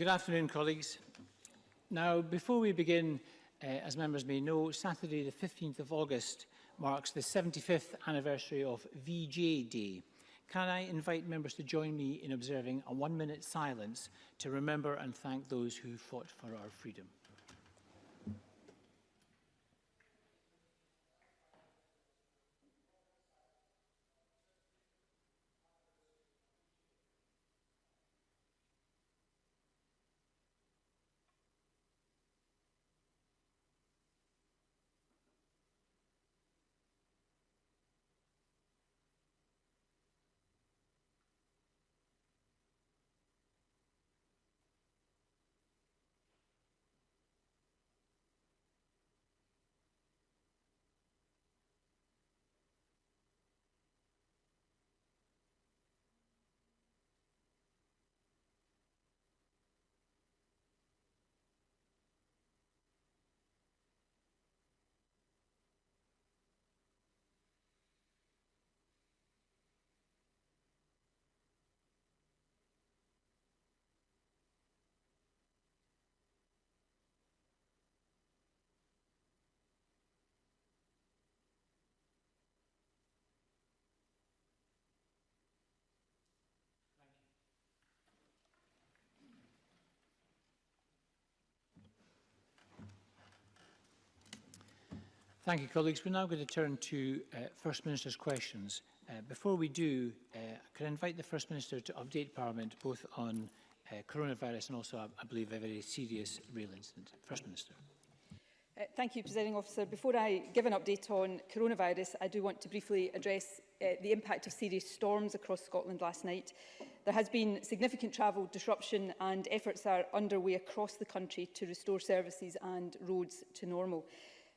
Good afternoon, colleagues. Now, before we begin, as members may know, Saturday the 15th of August marks the 75th anniversary of VJ Day. Can I invite members to join me in observing a 1-minute silence to remember and thank those who fought for our freedom? Thank you, colleagues. We're now going to turn to First Minister's questions. Before we do, can I invite the First Minister to update Parliament both on coronavirus and also, I believe, a very serious rail incident. First Minister. Thank you, Presiding Officer. Before I give an update on coronavirus, I do want to briefly address the impact of serious storms across Scotland last night. There has been significant travel disruption and efforts are underway across the country to restore services and roads to normal.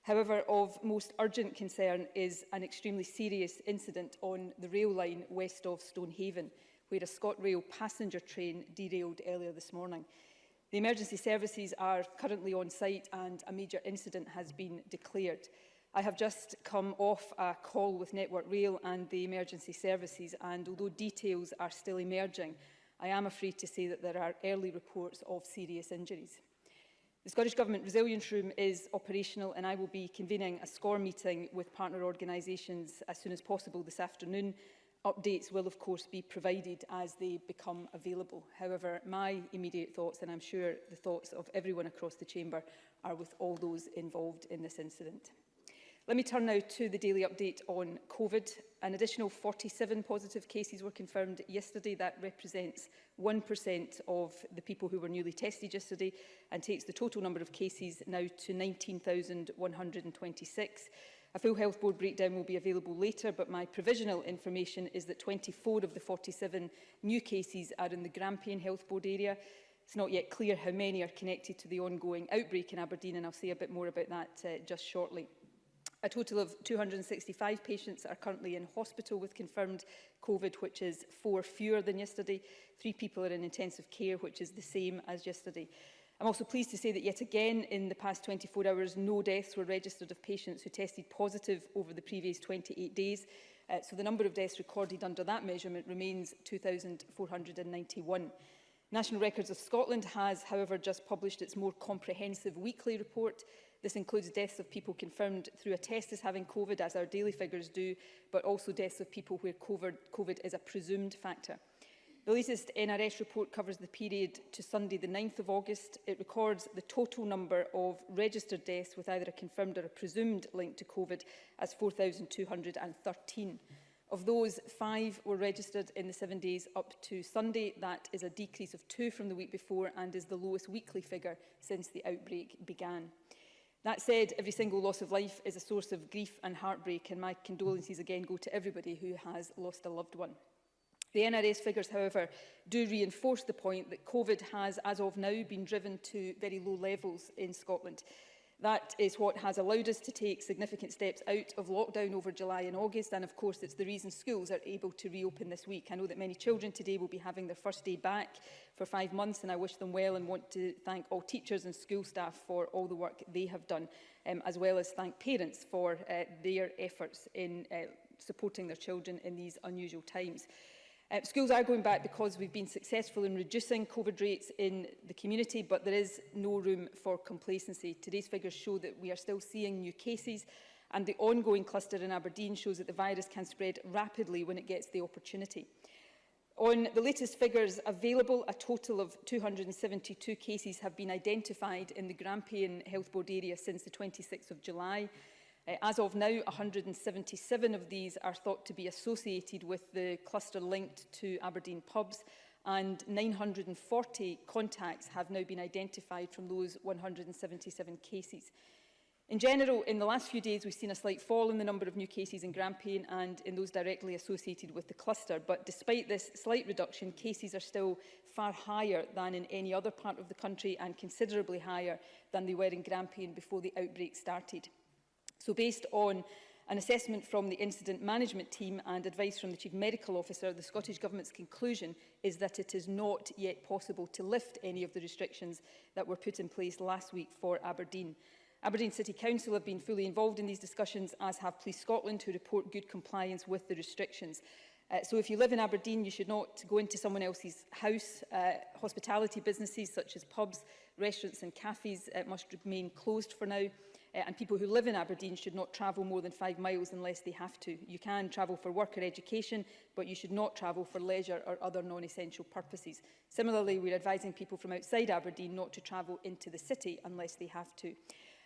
However, of most urgent concern is an extremely serious incident on the rail line west of Stonehaven, where a ScotRail passenger train derailed earlier this morning. The emergency services are currently on site and a major incident has been declared. I have just come off a call with Network Rail and the emergency services, and although details are still emerging, I am afraid to say that there are early reports of serious injuries. The Scottish Government Resilience Room is operational and I will be convening a SCORE meeting with partner organisations as soon as possible this afternoon. Updates will of course be provided as they become available. However, my immediate thoughts, and I'm sure the thoughts of everyone across the Chamber, are with all those involved in this incident. Let me turn now to the daily update on COVID. An additional 47 positive cases were confirmed yesterday. That represents 1% of the people who were newly tested yesterday and takes the total number of cases now to 19,126. A full Health Board breakdown will be available later, but my provisional information is that 24 of the 47 new cases are in the Grampian Health Board area. It's not yet clear how many are connected to the ongoing outbreak in Aberdeen, and I'll say a bit more about that just shortly. A total of 265 patients are currently in hospital with confirmed COVID, which is 4 fewer than yesterday. 3 people are in intensive care, which is the same as yesterday. I'm also pleased to say that yet again in the past 24 hours, no deaths were registered of patients who tested positive over the previous 28 days. So the number of deaths recorded under that measurement remains 2,491. National Records of Scotland has, however, just published its more comprehensive weekly report. This includes deaths of people confirmed through a test as having COVID, as our daily figures do, but also deaths of people where COVID is a presumed factor. The latest NRS report covers the period to Sunday the 9th of August. It records the total number of registered deaths with either a confirmed or a presumed link to COVID as 4,213. Of those, 5 were registered in the 7 days up to Sunday. That is a decrease of 2 from the week before and is the lowest weekly figure since the outbreak began. That said, every single loss of life is a source of grief and heartbreak, and my condolences again go to everybody who has lost a loved one. The NRS figures, however, do reinforce the point that COVID has, as of now, been driven to very low levels in Scotland. That is what has allowed us to take significant steps out of lockdown over July and August, and of course it's the reason schools are able to reopen this week. I know that many children today will be having their first day back for 5 months, and I wish them well and want to thank all teachers and school staff for all the work they have done, as well as thank parents for their efforts in supporting their children in these unusual times. Schools are going back because we've been successful in reducing COVID rates in the community, but there is no room for complacency. Today's figures show that we are still seeing new cases, and the ongoing cluster in Aberdeen shows that the virus can spread rapidly when it gets the opportunity. On the latest figures available, a total of 272 cases have been identified in the Grampian Health Board area since the 26th of July. As of now, 177 of these are thought to be associated with the cluster linked to Aberdeen pubs, and 940 contacts have now been identified from those 177 cases. In general, in the last few days, we've seen a slight fall in the number of new cases in Grampian and in those directly associated with the cluster. But despite this slight reduction, cases are still far higher than in any other part of the country and considerably higher than they were in Grampian before the outbreak started. So based on an assessment from the incident management team and advice from the Chief Medical Officer, the Scottish Government's conclusion is that it is not yet possible to lift any of the restrictions that were put in place last week for Aberdeen. Aberdeen City Council have been fully involved in these discussions, as have Police Scotland, who report good compliance with the restrictions. So if you live in Aberdeen, you should not go into someone else's house. Hospitality businesses such as pubs, restaurants and cafes must remain closed for now. And people who live in Aberdeen should not travel more than 5 miles unless they have to. You can travel for work or education, but you should not travel for leisure or other non-essential purposes. Similarly, we're advising people from outside Aberdeen not to travel into the city unless they have to.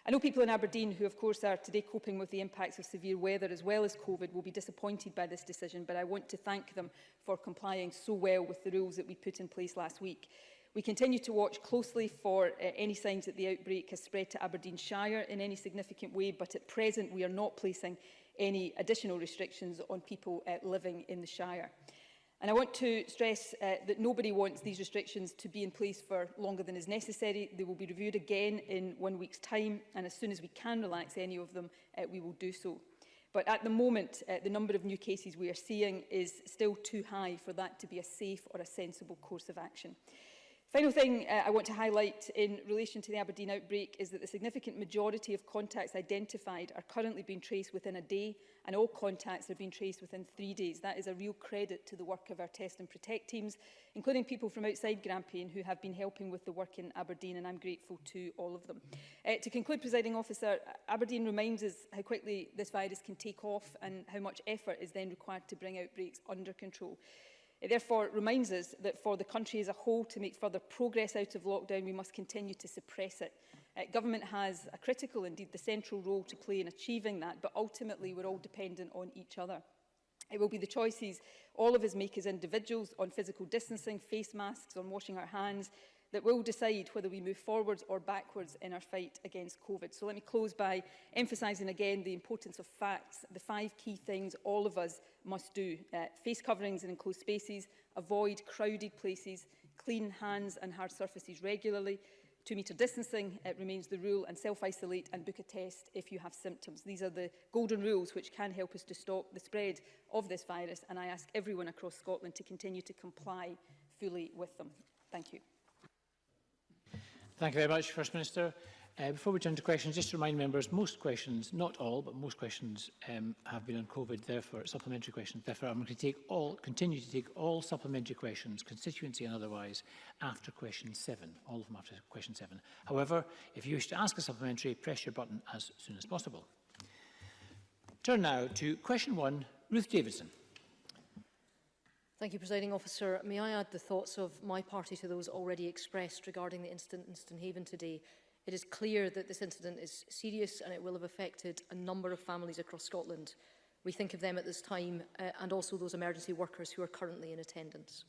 I know people in Aberdeen who, of course, are today coping with the impacts of severe weather as well as COVID will be disappointed by this decision, but I want to thank them for complying so well with the rules that we put in place last week. We continue to watch closely for any signs that the outbreak has spread to Aberdeenshire in any significant way, but at present we are not placing any additional restrictions on people living in the Shire. And I want to stress that nobody wants these restrictions to be in place for longer than is necessary. They will be reviewed again in 1 week's time, and as soon as we can relax any of them, we will do so. But at the moment, the number of new cases we are seeing is still too high for that to be a safe or a sensible course of action. Final thing I want to highlight in relation to the Aberdeen outbreak is that the significant majority of contacts identified are currently being traced within a day, and all contacts are being traced within 3 days. That is a real credit to the work of our test and protect teams, including people from outside Grampian who have been helping with the work in Aberdeen, and I'm grateful to all of them. To conclude, Presiding Officer, Aberdeen reminds us how quickly this virus can take off and how much effort is then required to bring outbreaks under control. It therefore reminds us that for the country as a whole to make further progress out of lockdown, we must continue to suppress it. Government has a critical, indeed the central role to play in achieving that, but ultimately we're all dependent on each other. It will be the choices all of us make as individuals on physical distancing, face masks, on washing our hands, that will decide whether we move forwards or backwards in our fight against COVID. So let me close by emphasising again the importance of facts, the 5 key things all of us must do. Face coverings in enclosed spaces, avoid crowded places, clean hands and hard surfaces regularly, 2-metre distancing remains the rule, and self-isolate and book a test if you have symptoms. These are the golden rules which can help us to stop the spread of this virus, and I ask everyone across Scotland to continue to comply fully with them. Thank you. Thank you very much, First Minister. Before we turn to questions, just to remind members, most questions, not all, but most questions have been on COVID, therefore, supplementary questions. Therefore, I'm going to continue to take all supplementary questions, constituency and otherwise, after question 7, all of them after question 7. However, if you wish to ask a supplementary, press your button as soon as possible. Turn now to question 1, Ruth Davidson. Thank you, Presiding Officer. May I add the thoughts of my party to those already expressed regarding the incident in Stonehaven today? It is clear that this incident is serious and it will have affected a number of families across Scotland. We think of them at this time and also those emergency workers who are currently in attendance.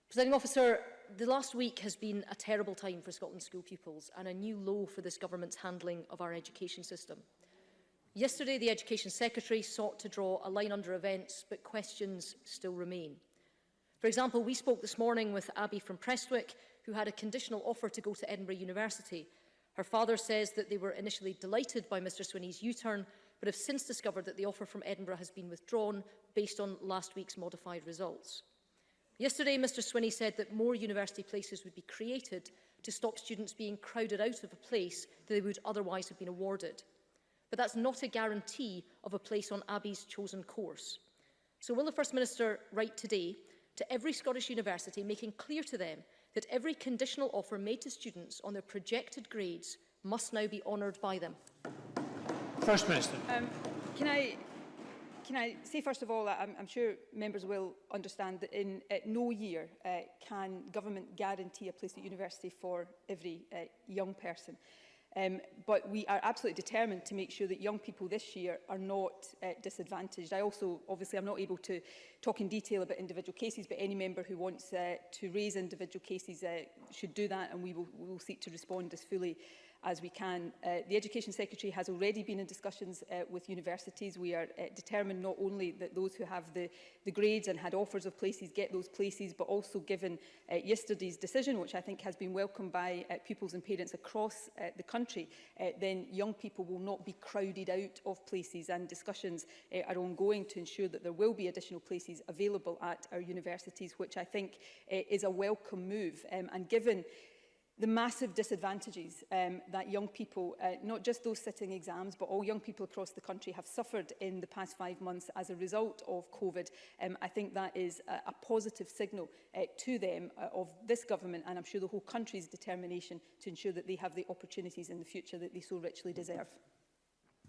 Presiding Officer, the last week has been a terrible time for Scotland's school pupils and a new low for this government's handling of our education system. Yesterday, the Education Secretary sought to draw a line under events, but questions still remain. For example, we spoke this morning with Abby from Prestwick, who had a conditional offer to go to Edinburgh University. Her father says that they were initially delighted by Mr Swinney's U-turn, but have since discovered that the offer from Edinburgh has been withdrawn based on last week's modified results. Yesterday, Mr Swinney said that more university places would be created to stop students being crowded out of a place that they would otherwise have been awarded. But that's not a guarantee of a place on Abby's chosen course. So will the First Minister write today to every Scottish university, making clear to them that every conditional offer made to students on their projected grades must now be honoured by them? First Minister. Can I say, first of all, I'm sure members will understand that in no year can government guarantee a place at university for every young person. But we are absolutely determined to make sure that young people this year are not disadvantaged. I also, obviously, I'm not able to talk in detail about individual cases, but any member who wants to raise individual cases should do that, and we will seek to respond as fully as we can. The Education Secretary has already been in discussions with universities. We are determined not only that those who have the grades and had offers of places get those places, but also given yesterday's decision, which I think has been welcomed by pupils and parents across the country, then young people will not be crowded out of places, and discussions are ongoing to ensure that there will be additional places available at our universities, which I think is a welcome move. And given the massive disadvantages that young people, not just those sitting exams, but all young people across the country have suffered in the past 5 months as a result of COVID, I think that is a positive signal to them of this government, and I'm sure the whole country's determination to ensure that they have the opportunities in the future that they so richly deserve.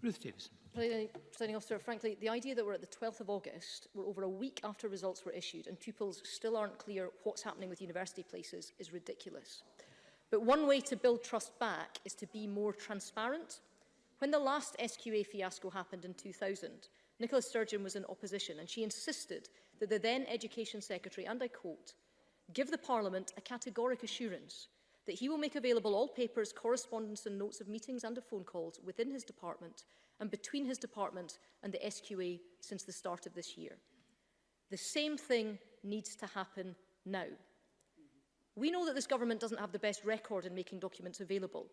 Ruth Davidson. Presiding Officer, frankly, the idea that we're at the 12th of August, we're over a week after results were issued, and pupils still aren't clear what's happening with university places is ridiculous. But one way to build trust back is to be more transparent. When the last SQA fiasco happened in 2000, Nicola Sturgeon was in opposition, and she insisted that the then Education Secretary, and I quote, give the Parliament a categoric assurance that he will make available all papers, correspondence and notes of meetings and of phone calls within his department and between his department and the SQA since the start of this year. The same thing needs to happen now. We know that this government doesn't have the best record in making documents available,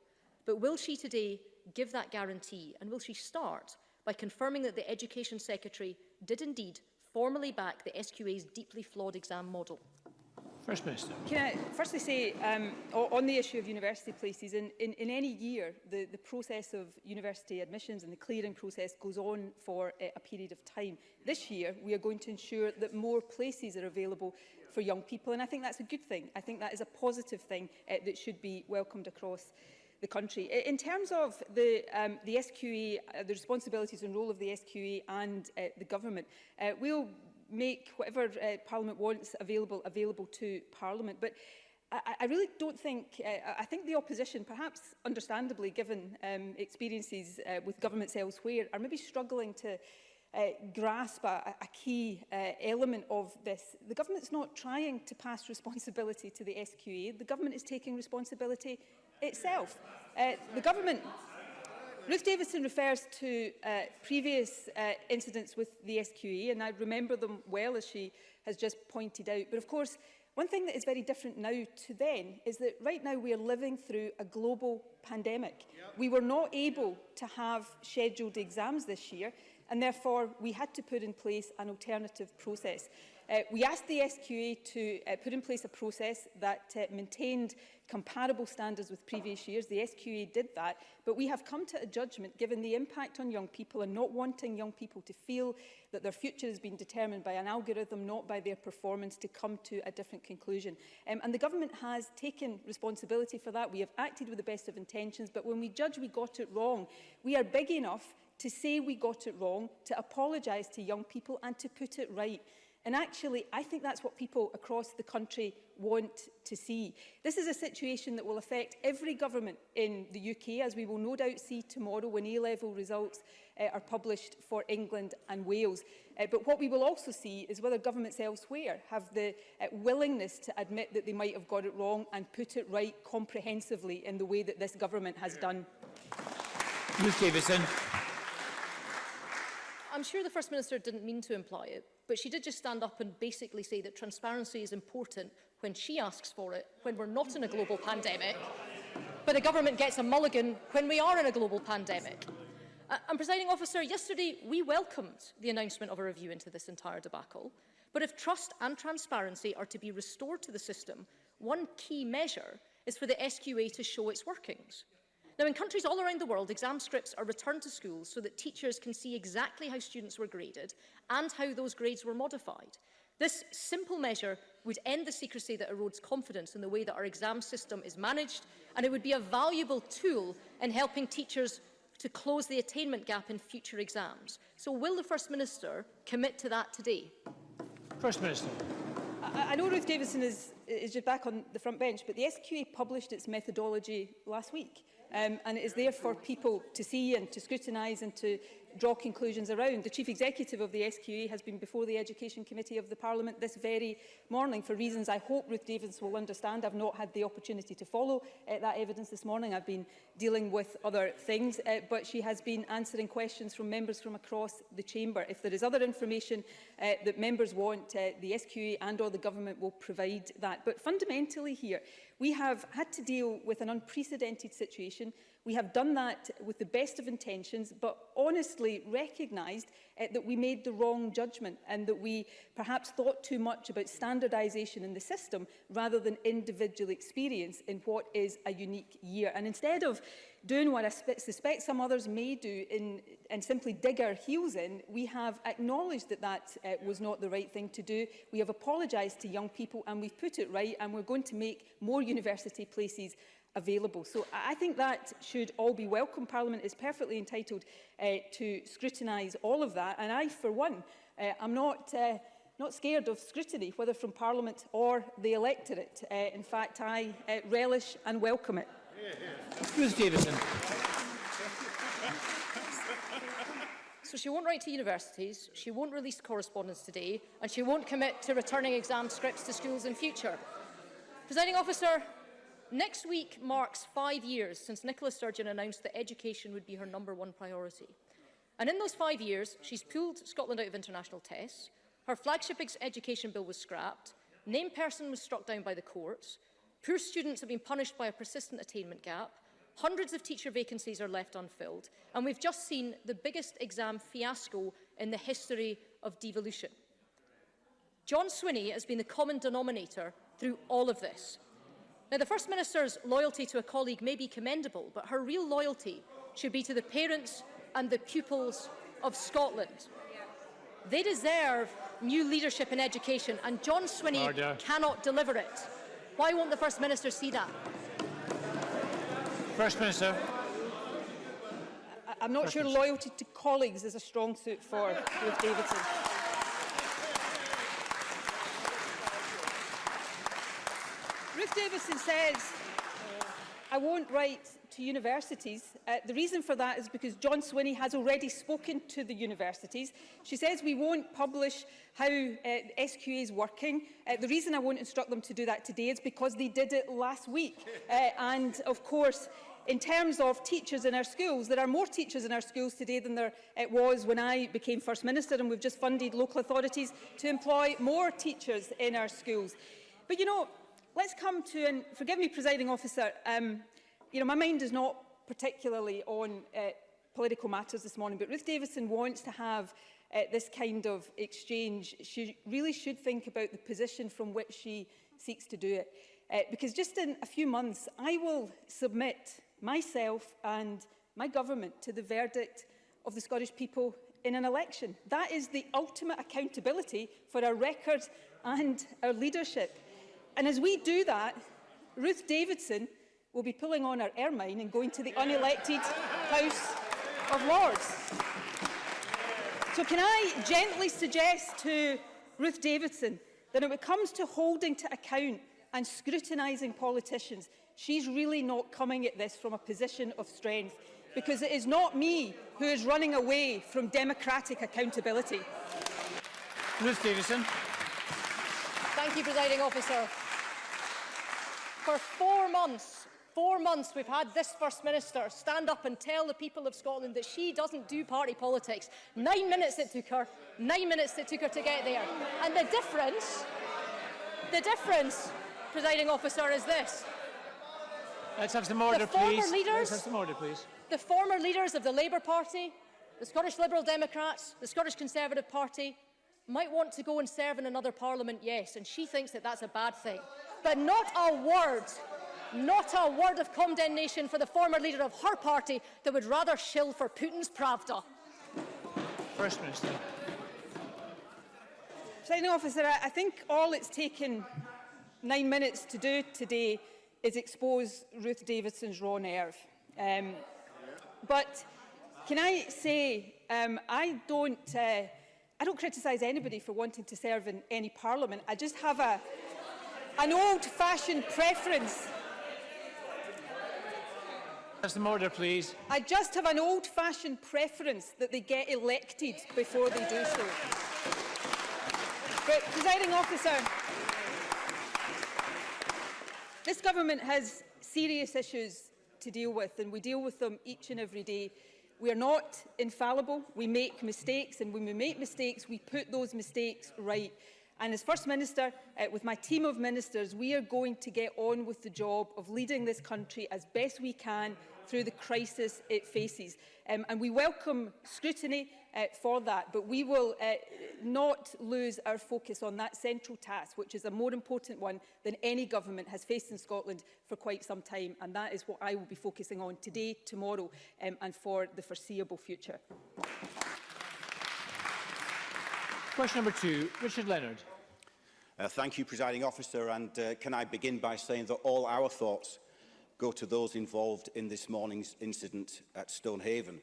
but will she today give that guarantee, and will she start by confirming that the Education Secretary did indeed formally back the SQA's deeply flawed exam model? First Minister. Can I firstly say, on the issue of university places, in any year, the process of university admissions and the clearing process goes on for a period of time. This year, we are going to ensure that more places are available for young people, and I think that's a good thing. I think that is a positive thing that should be welcomed across the country. In terms of the SQA, the responsibilities and role of the SQA and the government, we'll make whatever Parliament wants available to Parliament. But I really don't think, I think the opposition, perhaps understandably given experiences with governments elsewhere, are maybe struggling to grasp a key element of this. The government's not trying to pass responsibility to the SQA. The government is taking responsibility itself. The government... Ruth Davidson refers to previous incidents with the SQA, and I remember them well, as she has just pointed out. But of course, one thing that is very different now to then is that right now we are living through a global pandemic. We were not able to have scheduled exams this year, and therefore we had to put in place an alternative process. We asked the SQA to put in place a process that maintained comparable standards with previous years. The SQA did that, but we have come to a judgment, given the impact on young people and not wanting young people to feel that their future has been determined by an algorithm, not by their performance, to come to a different conclusion. And the government has taken responsibility for that. We have acted with the best of intentions, but when we judge we got it wrong, we are big enough to say we got it wrong, to apologise to young people and to put it right. And actually, I think that's what people across the country want to see. This is a situation that will affect every government in the UK, as we will no doubt see tomorrow when A-level results are published for England and Wales. But what we will also see is whether governments elsewhere have the willingness to admit that they might have got it wrong and put it right comprehensively in the way that this government has done. Ruth Davidson. I'm sure the First Minister didn't mean to imply it, but she did just stand up and basically say that transparency is important when she asks for it, when we're not in a global pandemic, but the government gets a mulligan when we are in a global pandemic. And, Presiding Officer, yesterday we welcomed the announcement of a review into this entire debacle, but if trust and transparency are to be restored to the system, one key measure is for the SQA to show its workings. Now, in countries all around the world, exam scripts are returned to schools so that teachers can see exactly how students were graded and how those grades were modified. This simple measure would end the secrecy that erodes confidence in the way that our exam system is managed, and it would be a valuable tool in helping teachers to close the attainment gap in future exams. So will the First Minister commit to that today? First Minister. I know Ruth Davidson is just back on the front bench, but the SQA published its methodology last week. And it is there for people to see and to scrutinise and to draw conclusions around. The Chief Executive of the SQA has been before the Education Committee of the Parliament this very morning for reasons I hope Ruth Davidson will understand. I've not had the opportunity to follow that evidence this morning. I've been dealing with other things, but she has been answering questions from members from across the chamber. If there is other information that members want, the SQA and or the government will provide that. But fundamentally here, we have had to deal with an unprecedented situation. We have done that with the best of intentions, but honestly recognised that we made the wrong judgment and that we perhaps thought too much about standardisation in the system rather than individual experience in what is a unique year. And instead of doing what I suspect some others may do and simply dig our heels in, we have acknowledged that that was not the right thing to do. We have apologised to young people and we've put it right, and we're going to make more university places available. So I think that should all be welcome. Parliament is perfectly entitled to scrutinise all of that, and I, for one, am not scared of scrutiny, whether from Parliament or the electorate. In fact, I relish and welcome it. Ruth Davidson. So she won't write to universities, she won't release correspondence today, and she won't commit to returning exam scripts to schools in future. Presiding Officer, next week marks 5 years since Nicola Sturgeon announced that education would be her #1 priority. And in those 5 years, she's pulled Scotland out of international tests, her flagship education bill was scrapped, named person was struck down by the courts, poor students have been punished by a persistent attainment gap, hundreds of teacher vacancies are left unfilled, and we've just seen the biggest exam fiasco in the history of devolution. John Swinney has been the common denominator through all of this. Now, the First Minister's loyalty to a colleague may be commendable, but her real loyalty should be to the parents and the pupils of Scotland. They deserve new leadership in education, and John Swinney cannot deliver it. Why won't the First Minister see that? First Minister. I'm not sure loyalty to colleagues is a strong suit for Ruth Davidson. Ruth Davidson says, I won't write to universities. The reason for that is because John Swinney has already spoken to the universities. She says we won't publish how SQA is working. The reason I won't instruct them to do that today is because they did it last week. And of course, in terms of teachers in our schools, there are more teachers in our schools today than there was when I became First Minister, and we've just funded local authorities to employ more teachers in our schools. But you know, let's come to, and forgive me, Presiding Officer, my mind is not particularly on political matters this morning, but Ruth Davidson wants to have this kind of exchange. She really should think about the position from which she seeks to do it. Because just in a few months, I will submit myself and my government to the verdict of the Scottish people in an election. That is the ultimate accountability for our record and our leadership. And as we do that, Ruth Davidson will be pulling on her ermine and going to the unelected House of Lords. So can I gently suggest to Ruth Davidson that when it comes to holding to account and scrutinising politicians, she's really not coming at this from a position of strength, because it is not me who is running away from democratic accountability. Ruth Davidson. Thank you, Presiding Officer. For 4 months we've had this First Minister stand up and tell the people of Scotland that she doesn't do party politics. 9 minutes it took her. 9 minutes it took her to get there. And the difference, Presiding Officer, is this. Let's have some order, please. Let's have some order, please. The former leaders of the Labour Party, the Scottish Liberal Democrats, the Scottish Conservative Party, might want to go and serve in another parliament, yes, and she thinks that that's a bad thing. But not a word Not a word of condemnation for the former leader of her party that would rather shill for Putin's Pravda. First Minister. Presiding Officer, I think all it's taken 9 minutes to do today is expose Ruth Davidson's raw nerve. But can I say, I don't criticise anybody for wanting to serve in any parliament. I just have an old-fashioned preference. That's the order, please. I just have an old-fashioned preference that they get elected before they do so. But, Presiding Officer, this government has serious issues to deal with, and we deal with them each and every day. We are not infallible. We make mistakes, and when we make mistakes, we put those mistakes right. And as First Minister, with my team of ministers, we are going to get on with the job of leading this country as best we can through the crisis it faces. And we welcome scrutiny for that, but we will not lose our focus on that central task, which is a more important one than any government has faced in Scotland for quite some time, and that is what I will be focusing on today, tomorrow, and for the foreseeable future. Question number 2, Richard Leonard. Thank you, Presiding Officer, and can I begin by saying that all our thoughts go to those involved in this morning's incident at Stonehaven,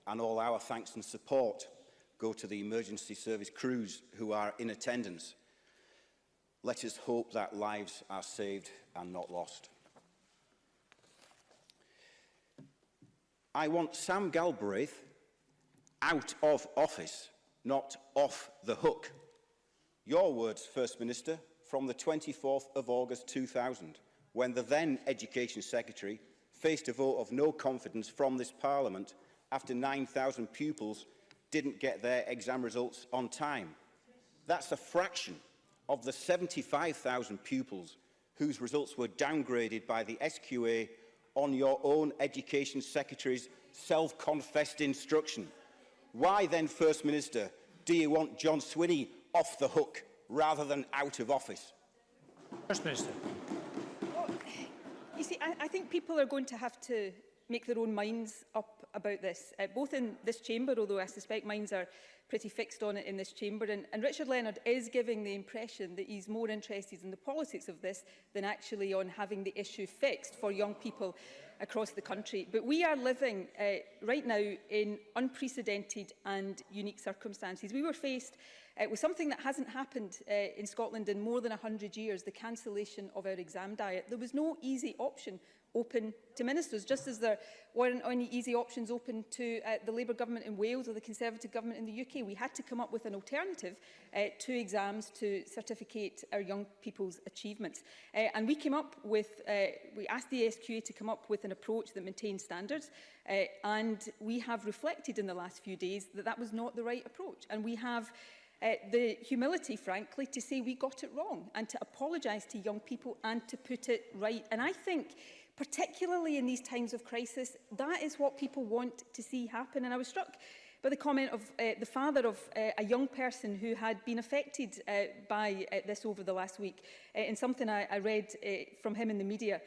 and all our thanks and support go to the emergency service crews who are in attendance. Let us hope that lives are saved and not lost. I want Sam Galbraith out of office, not off the hook. Your words, First Minister, from the 24th of August 2000, when the then Education Secretary faced a vote of no confidence from this Parliament after 9,000 pupils didn't get their exam results on time. That's a fraction of the 75,000 pupils whose results were downgraded by the SQA on your own Education Secretary's self-confessed instruction. Why then, First Minister, do you want John Swinney off the hook rather than out of office? First Minister. Well, you see, I think people are going to have to make their own minds up about this, both in this chamber, although I suspect minds are pretty fixed on it in this chamber. And Richard Leonard is giving the impression that he's more interested in the politics of this than actually on having the issue fixed for young people across the country. But we are living right now in unprecedented and unique circumstances. We were faced with something that hasn't happened in Scotland in more than 100 years, the cancellation of our exam diet. There was no easy option open to ministers, just as there weren't any easy options open to the Labour government in Wales or the Conservative government in the UK. We had to come up with an alternative to exams to certificate our young people's achievements. And we came up with, we asked the SQA to come up with an approach that maintains standards, and we have reflected in the last few days that that was not the right approach. And we have the humility, frankly, to say we got it wrong and to apologise to young people and to put it right. And I think, particularly in these times of crisis, that is what people want to see happen. And I was struck by the comment of the father of a young person who had been affected by this over the last week, in something I read from him in the media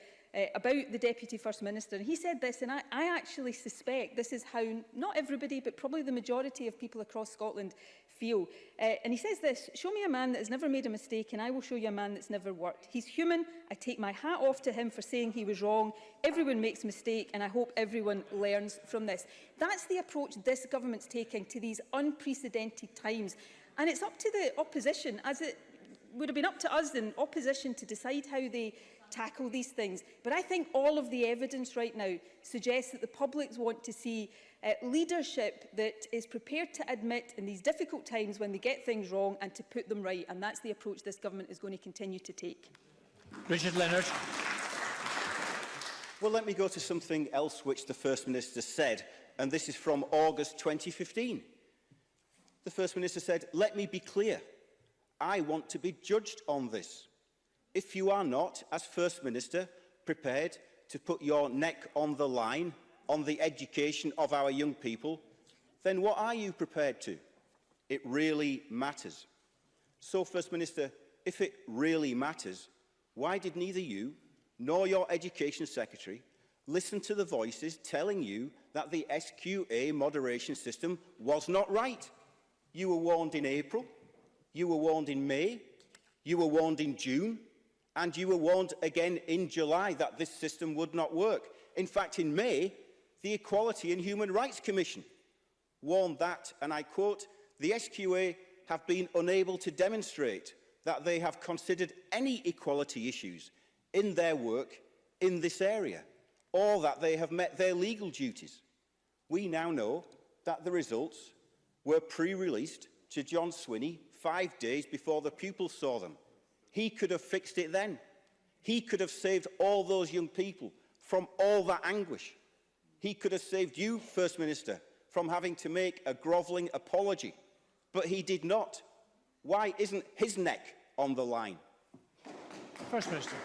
about the Deputy First Minister. And he said this, and I actually suspect this is how not everybody, but probably the majority of people across Scotland feel. And he says this: "Show me a man that has never made a mistake and I will show you a man that's never worked. He's human. I take my hat off to him for saying he was wrong. Everyone makes a mistake and I hope everyone learns from this." That's the approach this government's taking to these unprecedented times. And it's up to the opposition, as it would have been up to us in opposition, to decide how they tackle these things. But I think all of the evidence right now suggests that the public want to see leadership that is prepared to admit in these difficult times when they get things wrong and to put them right. And that's the approach this government is going to continue to take. Richard Leonard. Well, let me go to something else which the First Minister said, and this is from August 2015. The First Minister said, "Let me be clear. I want to be judged on this. If you are not, as First Minister, prepared to put your neck on the line on the education of our young people, then what are you prepared to? It really matters." So, First Minister, if it really matters, why did neither you nor your Education Secretary listened to the voices telling you that the SQA moderation system was not right. You were warned in April, you were warned in May, you were warned in June, and you were warned again in July that this system would not work. In fact, in May, the Equality and Human Rights Commission warned that, and I quote, "The SQA have been unable to demonstrate that they have considered any equality issues in their work in this area, or that they have met their legal duties." We now know that the results were pre-released to John Swinney 5 days before the pupils saw them. He could have fixed it then. He could have saved all those young people from all that anguish. He could have saved you, First Minister, from having to make a grovelling apology. But he did not. Why isn't his neck on the line? First Minister.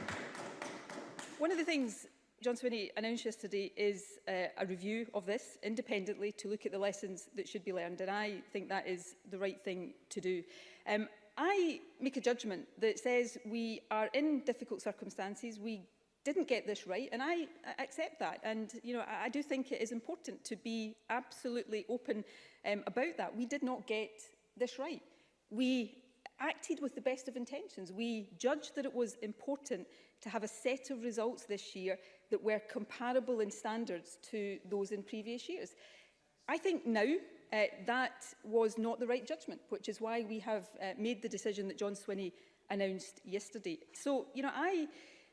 One of the things John Swinney announced yesterday is a review of this independently to look at the lessons that should be learned, and I think that is the right thing to do. I make a judgment that says we are in difficult circumstances, we didn't get this right, and I accept that. And I do think it is important to be absolutely open about that. We did not get this right. We acted with the best of intentions. We judged that it was important to have a set of results this year that were comparable in standards to those in previous years. I think now that was not the right judgment, which is why we have made the decision that John Swinney announced yesterday. So,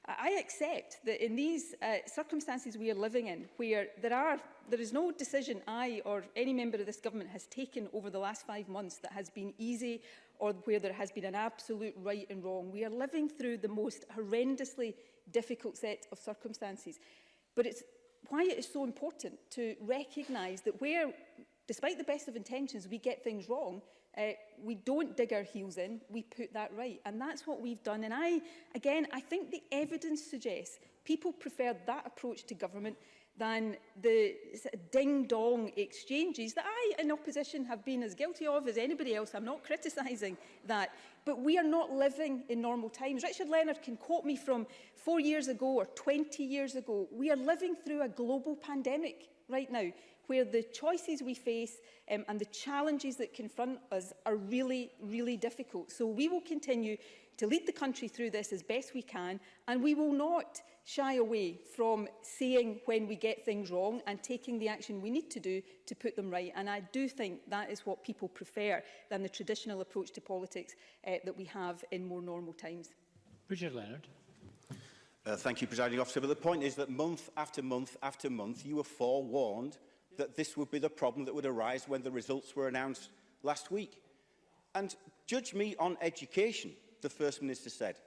I accept that in these circumstances we are living in, where there is no decision I or any member of this government has taken over the last 5 months that has been easy or where there has been an absolute right and wrong. We are living through the most horrendously difficult set of circumstances. But it's why it is so important to recognise that where, despite the best of intentions, we get things wrong, we don't dig our heels in, we put that right. And that's what we've done. And I think the evidence suggests people prefer that approach to government than the ding-dong exchanges that I, in opposition, have been as guilty of as anybody else. I'm not criticising that. But we are not living in normal times. Richard Leonard can quote me from 4 years ago or 20 years ago. We are living through a global pandemic right now, where the choices we face and the challenges that confront us are really, really difficult. So we will continue to lead the country through this as best we can, and we will not shy away from saying when we get things wrong and taking the action we need to do to put them right. And I do think that is what people prefer than the traditional approach to politics that we have in more normal times. Richard Leonard. Thank you, Presiding Officer. But the point is that month after month after month, you were forewarned that this would be the problem that would arise when the results were announced last week. And judge me on education, the First Minister said.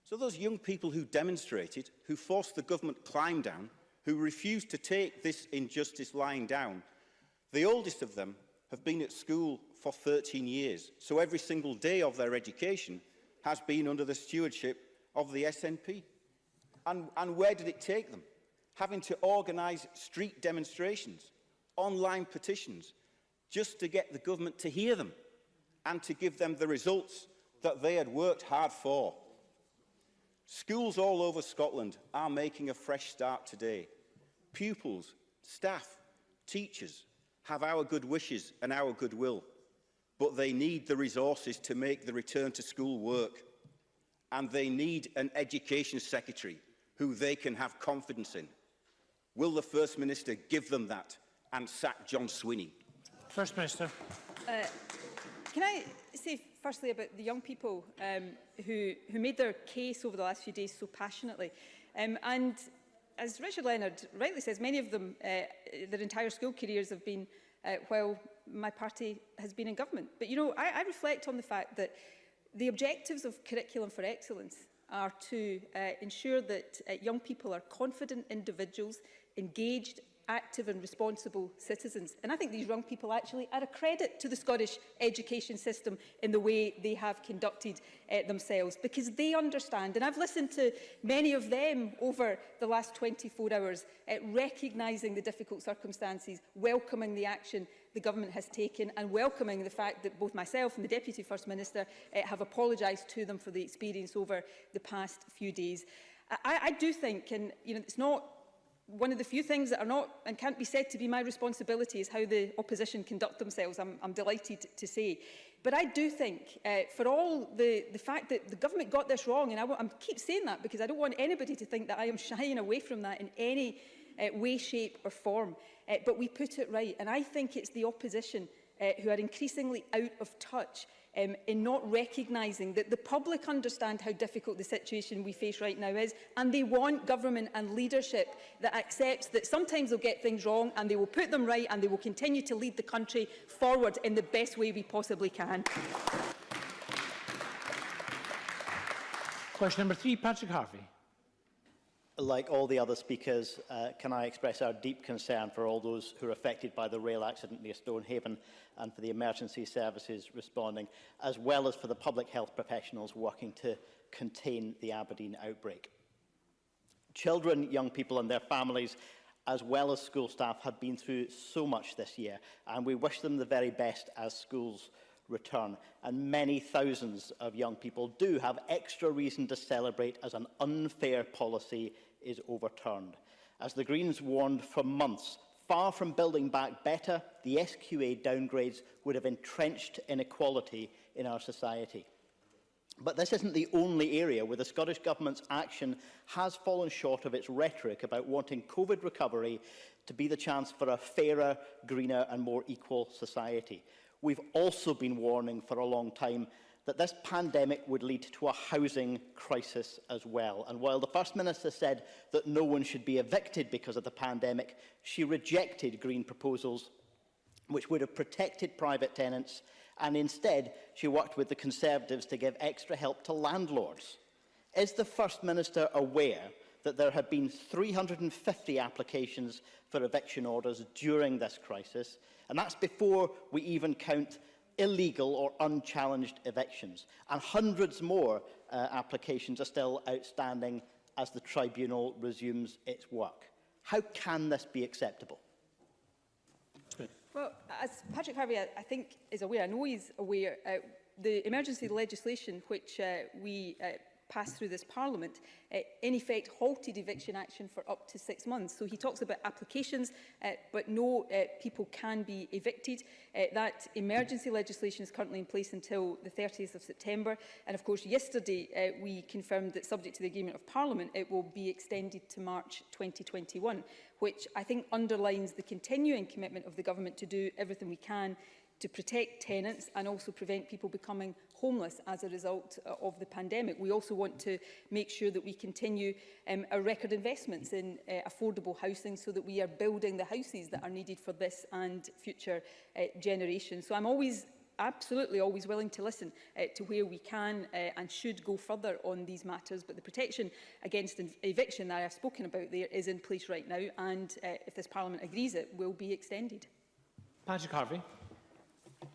So those young people who demonstrated, who forced the government climb down, who refused to take this injustice lying down, the oldest of them have been at school for 13 years. So every single day of their education has been under the stewardship of the SNP. And where did it take them? Having to organise street demonstrations, online petitions, just to get the government to hear them and to give them the results that they had worked hard for. Schools all over Scotland are making a fresh start today. Pupils, staff, teachers have our good wishes and our goodwill, but they need the resources to make the return to school work. And they need an Education Secretary who they can have confidence in. Will the First Minister give them that and sack John Swinney? First Minister. Can I say firstly about the young people who made their case over the last few days so passionately? And as Richard Leonard rightly says, many of them, their entire school careers have been while my party has been in government. But, I reflect on the fact that the objectives of Curriculum for Excellence are to ensure that young people are confident individuals, engaged, active and responsible citizens. And I think these young people actually are a credit to the Scottish education system in the way they have conducted themselves, because they understand, and I've listened to many of them over the last 24 hours, recognising the difficult circumstances, welcoming the action the government has taken and welcoming the fact that both myself and the Deputy First Minister have apologised to them for the experience over the past few days. I do think, and it's not one of the few things that are not and can't be said to be my responsibility is how the opposition conduct themselves, I'm delighted to say. But I do think, for all the fact that the government got this wrong, and I keep saying that because I don't want anybody to think that I am shying away from that in any way, shape or form, but we put it right. And I think it's the opposition who are increasingly out of touch in not recognising that the public understand how difficult the situation we face right now is, and they want government and leadership that accepts that sometimes they'll get things wrong and they will put them right and they will continue to lead the country forward in the best way we possibly can. Question number 3, Patrick Harvey. Like all the other speakers, can I express our deep concern for all those who are affected by the rail accident near Stonehaven and for the emergency services responding, as well as for the public health professionals working to contain the Aberdeen outbreak. Children, young people and their families, as well as school staff, have been through so much this year, and we wish them the very best as schools return. And many thousands of young people do have extra reason to celebrate as an unfair policy is overturned. As the Greens warned for months, far from building back better, the SQA downgrades would have entrenched inequality in our society. But this isn't the only area where the Scottish Government's action has fallen short of its rhetoric about wanting COVID recovery to be the chance for a fairer, greener and more equal society. We've also been warning for a long time that this pandemic would lead to a housing crisis as well. And while the First Minister said that no one should be evicted because of the pandemic, she rejected Green proposals which would have protected private tenants, and instead she worked with the Conservatives to give extra help to landlords. Is the First Minister aware that there have been 350 applications for eviction orders during this crisis, and that's before we even count illegal or unchallenged evictions, and hundreds more applications are still outstanding as the tribunal resumes its work? How can this be acceptable? Well, as Patrick Harvey, I think, is aware, I know he's aware, the emergency legislation which we passed through this Parliament, in effect halted eviction action for up to 6 months. So he talks about applications, but no people can be evicted. That emergency legislation is currently in place until the 30th of September. And of course, yesterday we confirmed that, subject to the agreement of Parliament, it will be extended to March 2021, which I think underlines the continuing commitment of the Government to do everything we can to protect tenants and also prevent people becoming homeless as a result of the pandemic. We also want to make sure that we continue our record investments in affordable housing so that we are building the houses that are needed for this and future generations. So I'm absolutely always willing to listen to where we can and should go further on these matters, but the protection against eviction that I have spoken about there is in place right now, and if this Parliament agrees, it will be extended. Patrick Harvey.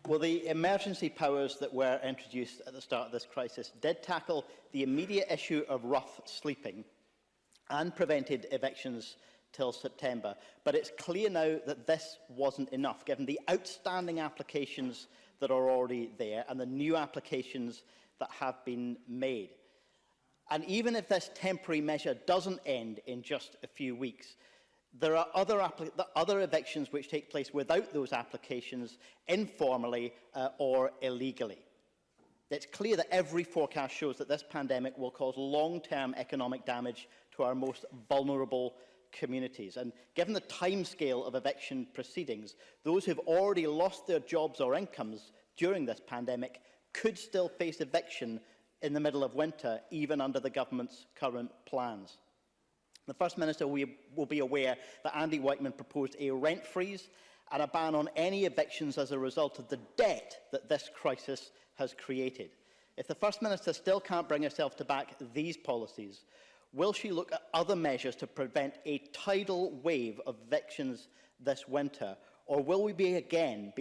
Well, the emergency powers that were introduced at the start of this crisis did tackle the immediate issue of rough sleeping and prevented evictions till September. But it's clear now that this wasn't enough, given the outstanding applications that are already there and the new applications that have been made. And even if this temporary measure doesn't end in just a few weeks, there are other evictions which take place without those applications, informally or illegally. It's clear that every forecast shows that this pandemic will cause long-term economic damage to our most vulnerable communities. And given the timescale of eviction proceedings, those who have already lost their jobs or incomes during this pandemic could still face eviction in the middle of winter, even under the government's current plans. The First Minister will be aware that Andy Whiteman proposed a rent freeze and a ban on any evictions as a result of the debt that this crisis has created. If the First Minister still can't bring herself to back these policies, will she look at other measures to prevent a tidal wave of evictions this winter, or will we be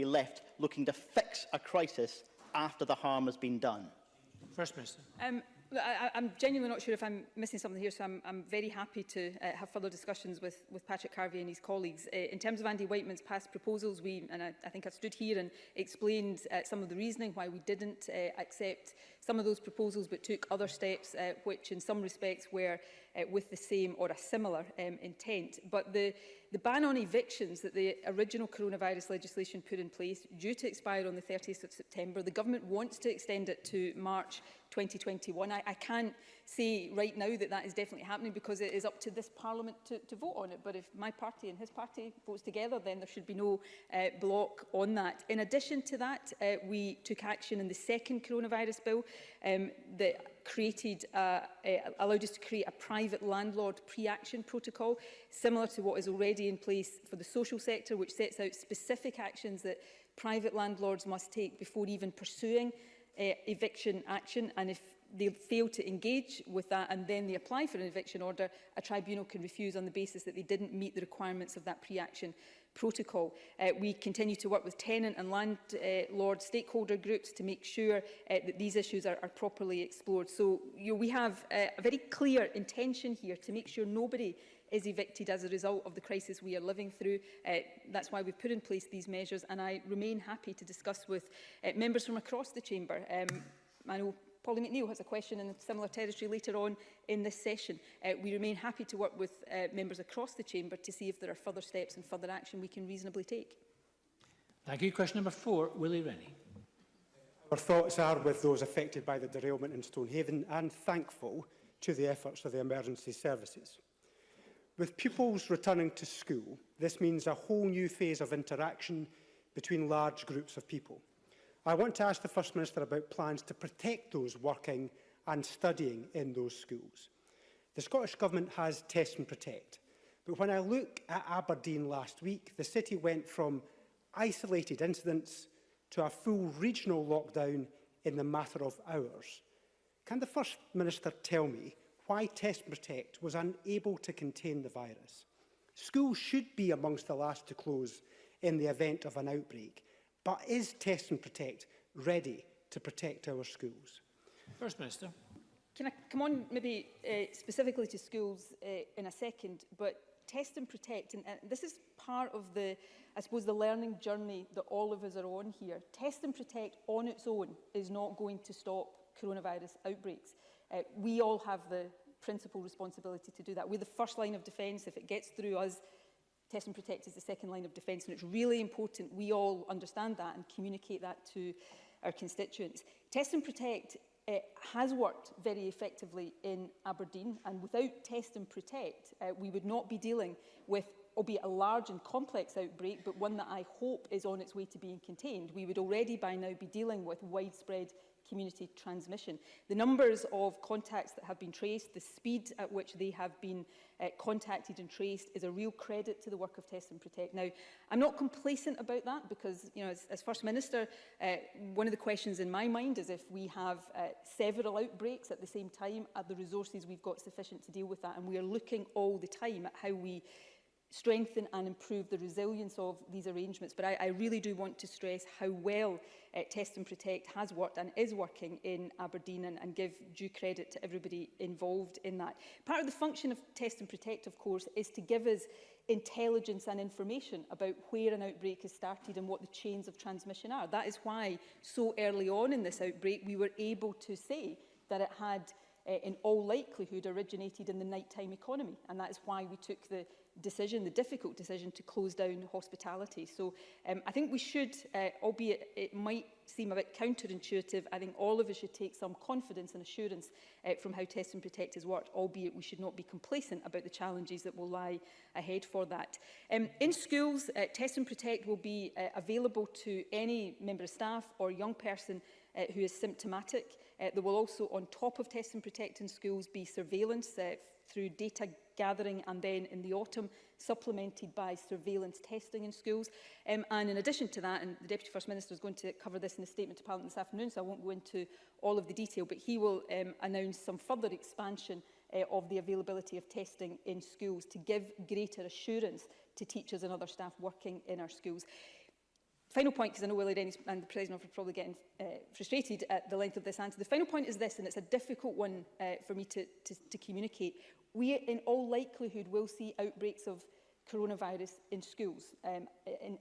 left looking to fix a crisis after the harm has been done? First Minister. I'm genuinely not sure if I'm missing something here, so I'm very happy to have further discussions with Patrick Harvey and his colleagues. In terms of Andy Whiteman's past proposals, I think I stood here and explained some of the reasoning why we didn't accept some of those proposals, but took other steps which in some respects were with the same or a similar intent. But the ban on evictions that the original coronavirus legislation put in place, due to expire on the 30th of September, the government wants to extend it to March 2021. I can't say right now that that is definitely happening because it is up to this Parliament to vote on it. But if my party and his party votes together, then there should be no block on that. In addition to that, we took action in the second coronavirus bill that allowed us to create a private landlord pre-action protocol, similar to what is already in place for the social sector, which sets out specific actions that private landlords must take before even pursuing eviction action. And if they fail to engage with that and then they apply for an eviction order, a tribunal can refuse on the basis that they didn't meet the requirements of that pre-action protocol. We continue to work with tenant and landlord stakeholder groups to make sure that these issues are properly explored. So we have a very clear intention here to make sure nobody is evicted as a result of the crisis we are living through. That's why we've put in place these measures, and I remain happy to discuss with members from across the chamber. I know Polly McNeill has a question in a similar territory later on in this session. We remain happy to work with members across the chamber to see if there are further steps and further action we can reasonably take. Thank you. Question number 4, Willie Rennie. Our thoughts are with those affected by the derailment in Stonehaven and thankful to the efforts of the emergency services. With pupils returning to school, this means a whole new phase of interaction between large groups of people. I want to ask the First Minister about plans to protect those working and studying in those schools. The Scottish Government has Test and Protect, but when I look at Aberdeen last week, the city went from isolated incidents to a full regional lockdown in the matter of hours. Can the First Minister tell me why Test and Protect was unable to contain the virus? Schools should be amongst the last to close in the event of an outbreak, but is Test and Protect ready to protect our schools? First Minister. Can I come on maybe specifically to schools in a second, but Test and Protect, and this is part of the, I suppose, the learning journey that all of us are on here. Test and Protect on its own is not going to stop coronavirus outbreaks. We all have the principal responsibility to do that. We're the first line of defence. If it gets through us, Test and Protect is the second line of defence, and it's really important we all understand that and communicate that to our constituents. Test and Protect has worked very effectively in Aberdeen, and without Test and Protect, we would not be dealing with, albeit a large and complex outbreak, but one that I hope is on its way to being contained. We would already by now be dealing with widespread community transmission. The numbers of contacts that have been traced, the speed at which they have been contacted and traced is a real credit to the work of Test and Protect. Now, I'm not complacent about that because, you know, as First Minister, one of the questions in my mind is if we have several outbreaks at the same time, are the resources we've got sufficient to deal with that? And we are looking all the time at how we strengthen and improve the resilience of these arrangements. But I really do want to stress how well Test and Protect has worked and is working in Aberdeen, and give due credit to everybody involved in that. Part of the function of Test and Protect, of course, is to give us intelligence and information about where an outbreak has started and what the chains of transmission are. That is why so early on in this outbreak we were able to say that it had in all likelihood originated in the nighttime economy, and that is why we took the decision, the difficult decision, to close down hospitality. So I think we should, albeit it might seem a bit counterintuitive, I think all of us should take some confidence and assurance from how Test and Protect has worked, albeit we should not be complacent about the challenges that will lie ahead for that. In schools, Test and Protect will be available to any member of staff or young person who is symptomatic. There will also, on top of Test and Protect in schools, be surveillance through data gathering, and then in the autumn supplemented by surveillance testing in schools. And in addition to that, and the Deputy First Minister is going to cover this in a statement to Parliament this afternoon, so I won't go into all of the detail, but he will announce some further expansion of the availability of testing in schools to give greater assurance to teachers and other staff working in our schools. Final point, because I know Willie Rennie and the President are probably getting frustrated at the length of this answer. The final point is this, and it's a difficult one for me to communicate. We, in all likelihood, will see outbreaks of coronavirus in schools, and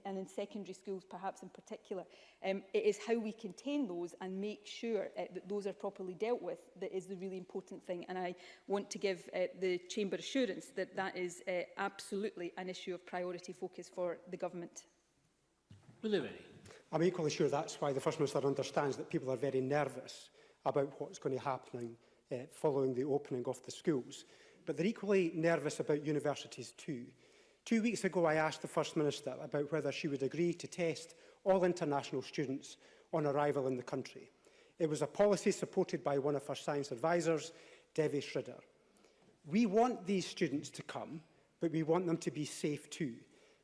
in secondary schools perhaps in particular. It is how we contain those and make sure that those are properly dealt with that is the really important thing. And I want to give the Chamber assurance that that is absolutely an issue of priority focus for the Government. Will you ready? I'm equally sure that's why the First Minister understands that people are very nervous about what's going to happen following the opening of the schools. But they're equally nervous about universities too. 2 weeks ago, I asked the First Minister about whether she would agree to test all international students on arrival in the country. It was a policy supported by one of her science advisors, Devi Schroeder. We want these students to come, but we want them to be safe too.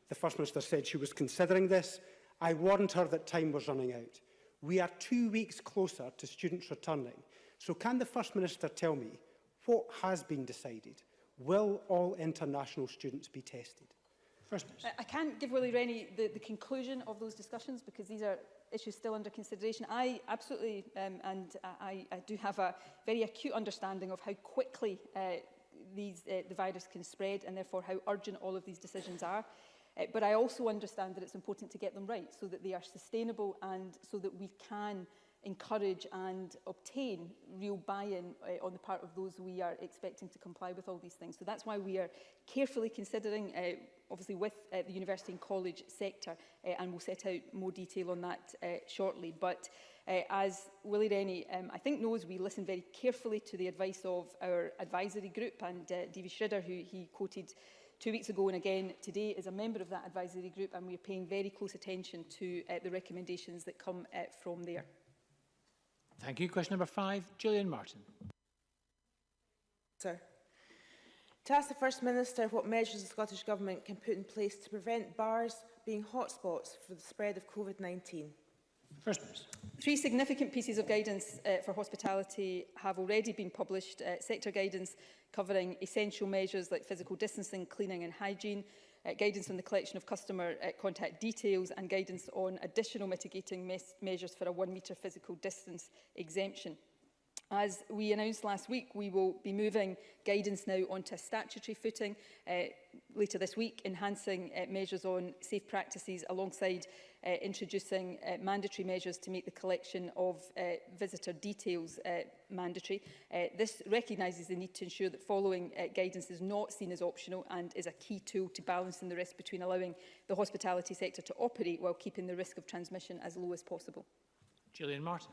The First Minister said she was considering this. I warned her that time was running out. We are 2 weeks closer to students returning. So can the First Minister tell me what has been decided? Will all international students be tested? First Minister. I can't give Willie Rennie the conclusion of those discussions because these are issues still under consideration. I absolutely, and I do have a very acute understanding of how quickly the virus can spread and therefore how urgent all of these decisions are. But I also understand that it's important to get them right so that they are sustainable and so that we can encourage and obtain real buy-in on the part of those we are expecting to comply with all these things. So that's why we are carefully considering, obviously with the university and college sector, and we'll set out more detail on that shortly. But as Willie Rennie, I think knows, we listen very carefully to the advice of our advisory group, and Devi Schroeder, who he quoted 2 weeks ago and again today, is a member of that advisory group, and we are paying very close attention to the recommendations that come from there. Thank you. Question number 5, Gillian Martin. Sir, to ask the First Minister what measures the Scottish Government can put in place to prevent bars being hotspots for the spread of COVID-19. First Minister. 3 significant pieces of guidance for hospitality have already been published. Sector guidance covering essential measures like physical distancing, cleaning and hygiene, guidance on the collection of customer contact details, and guidance on additional mitigating measures for a 1 metre physical distance exemption. As we announced last week, we will be moving guidance now onto a statutory footing later this week, enhancing measures on safe practices alongside introducing mandatory measures to make the collection of visitor details mandatory. This recognises the need to ensure that following guidance is not seen as optional and is a key tool to balancing the risk between allowing the hospitality sector to operate while keeping the risk of transmission as low as possible. Gillian Martin.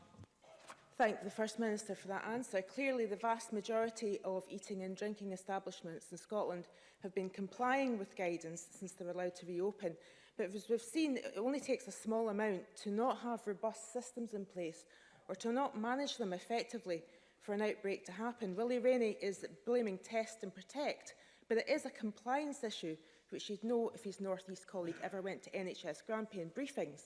Thank the First Minister for that answer. Clearly, the vast majority of eating and drinking establishments in Scotland have been complying with guidance since they were allowed to reopen. But as we've seen, it only takes a small amount to not have robust systems in place or to not manage them effectively for an outbreak to happen. Willie Rennie is blaming Test and Protect, but it is a compliance issue, which he'd know if his North East colleague ever went to NHS Grampian briefings.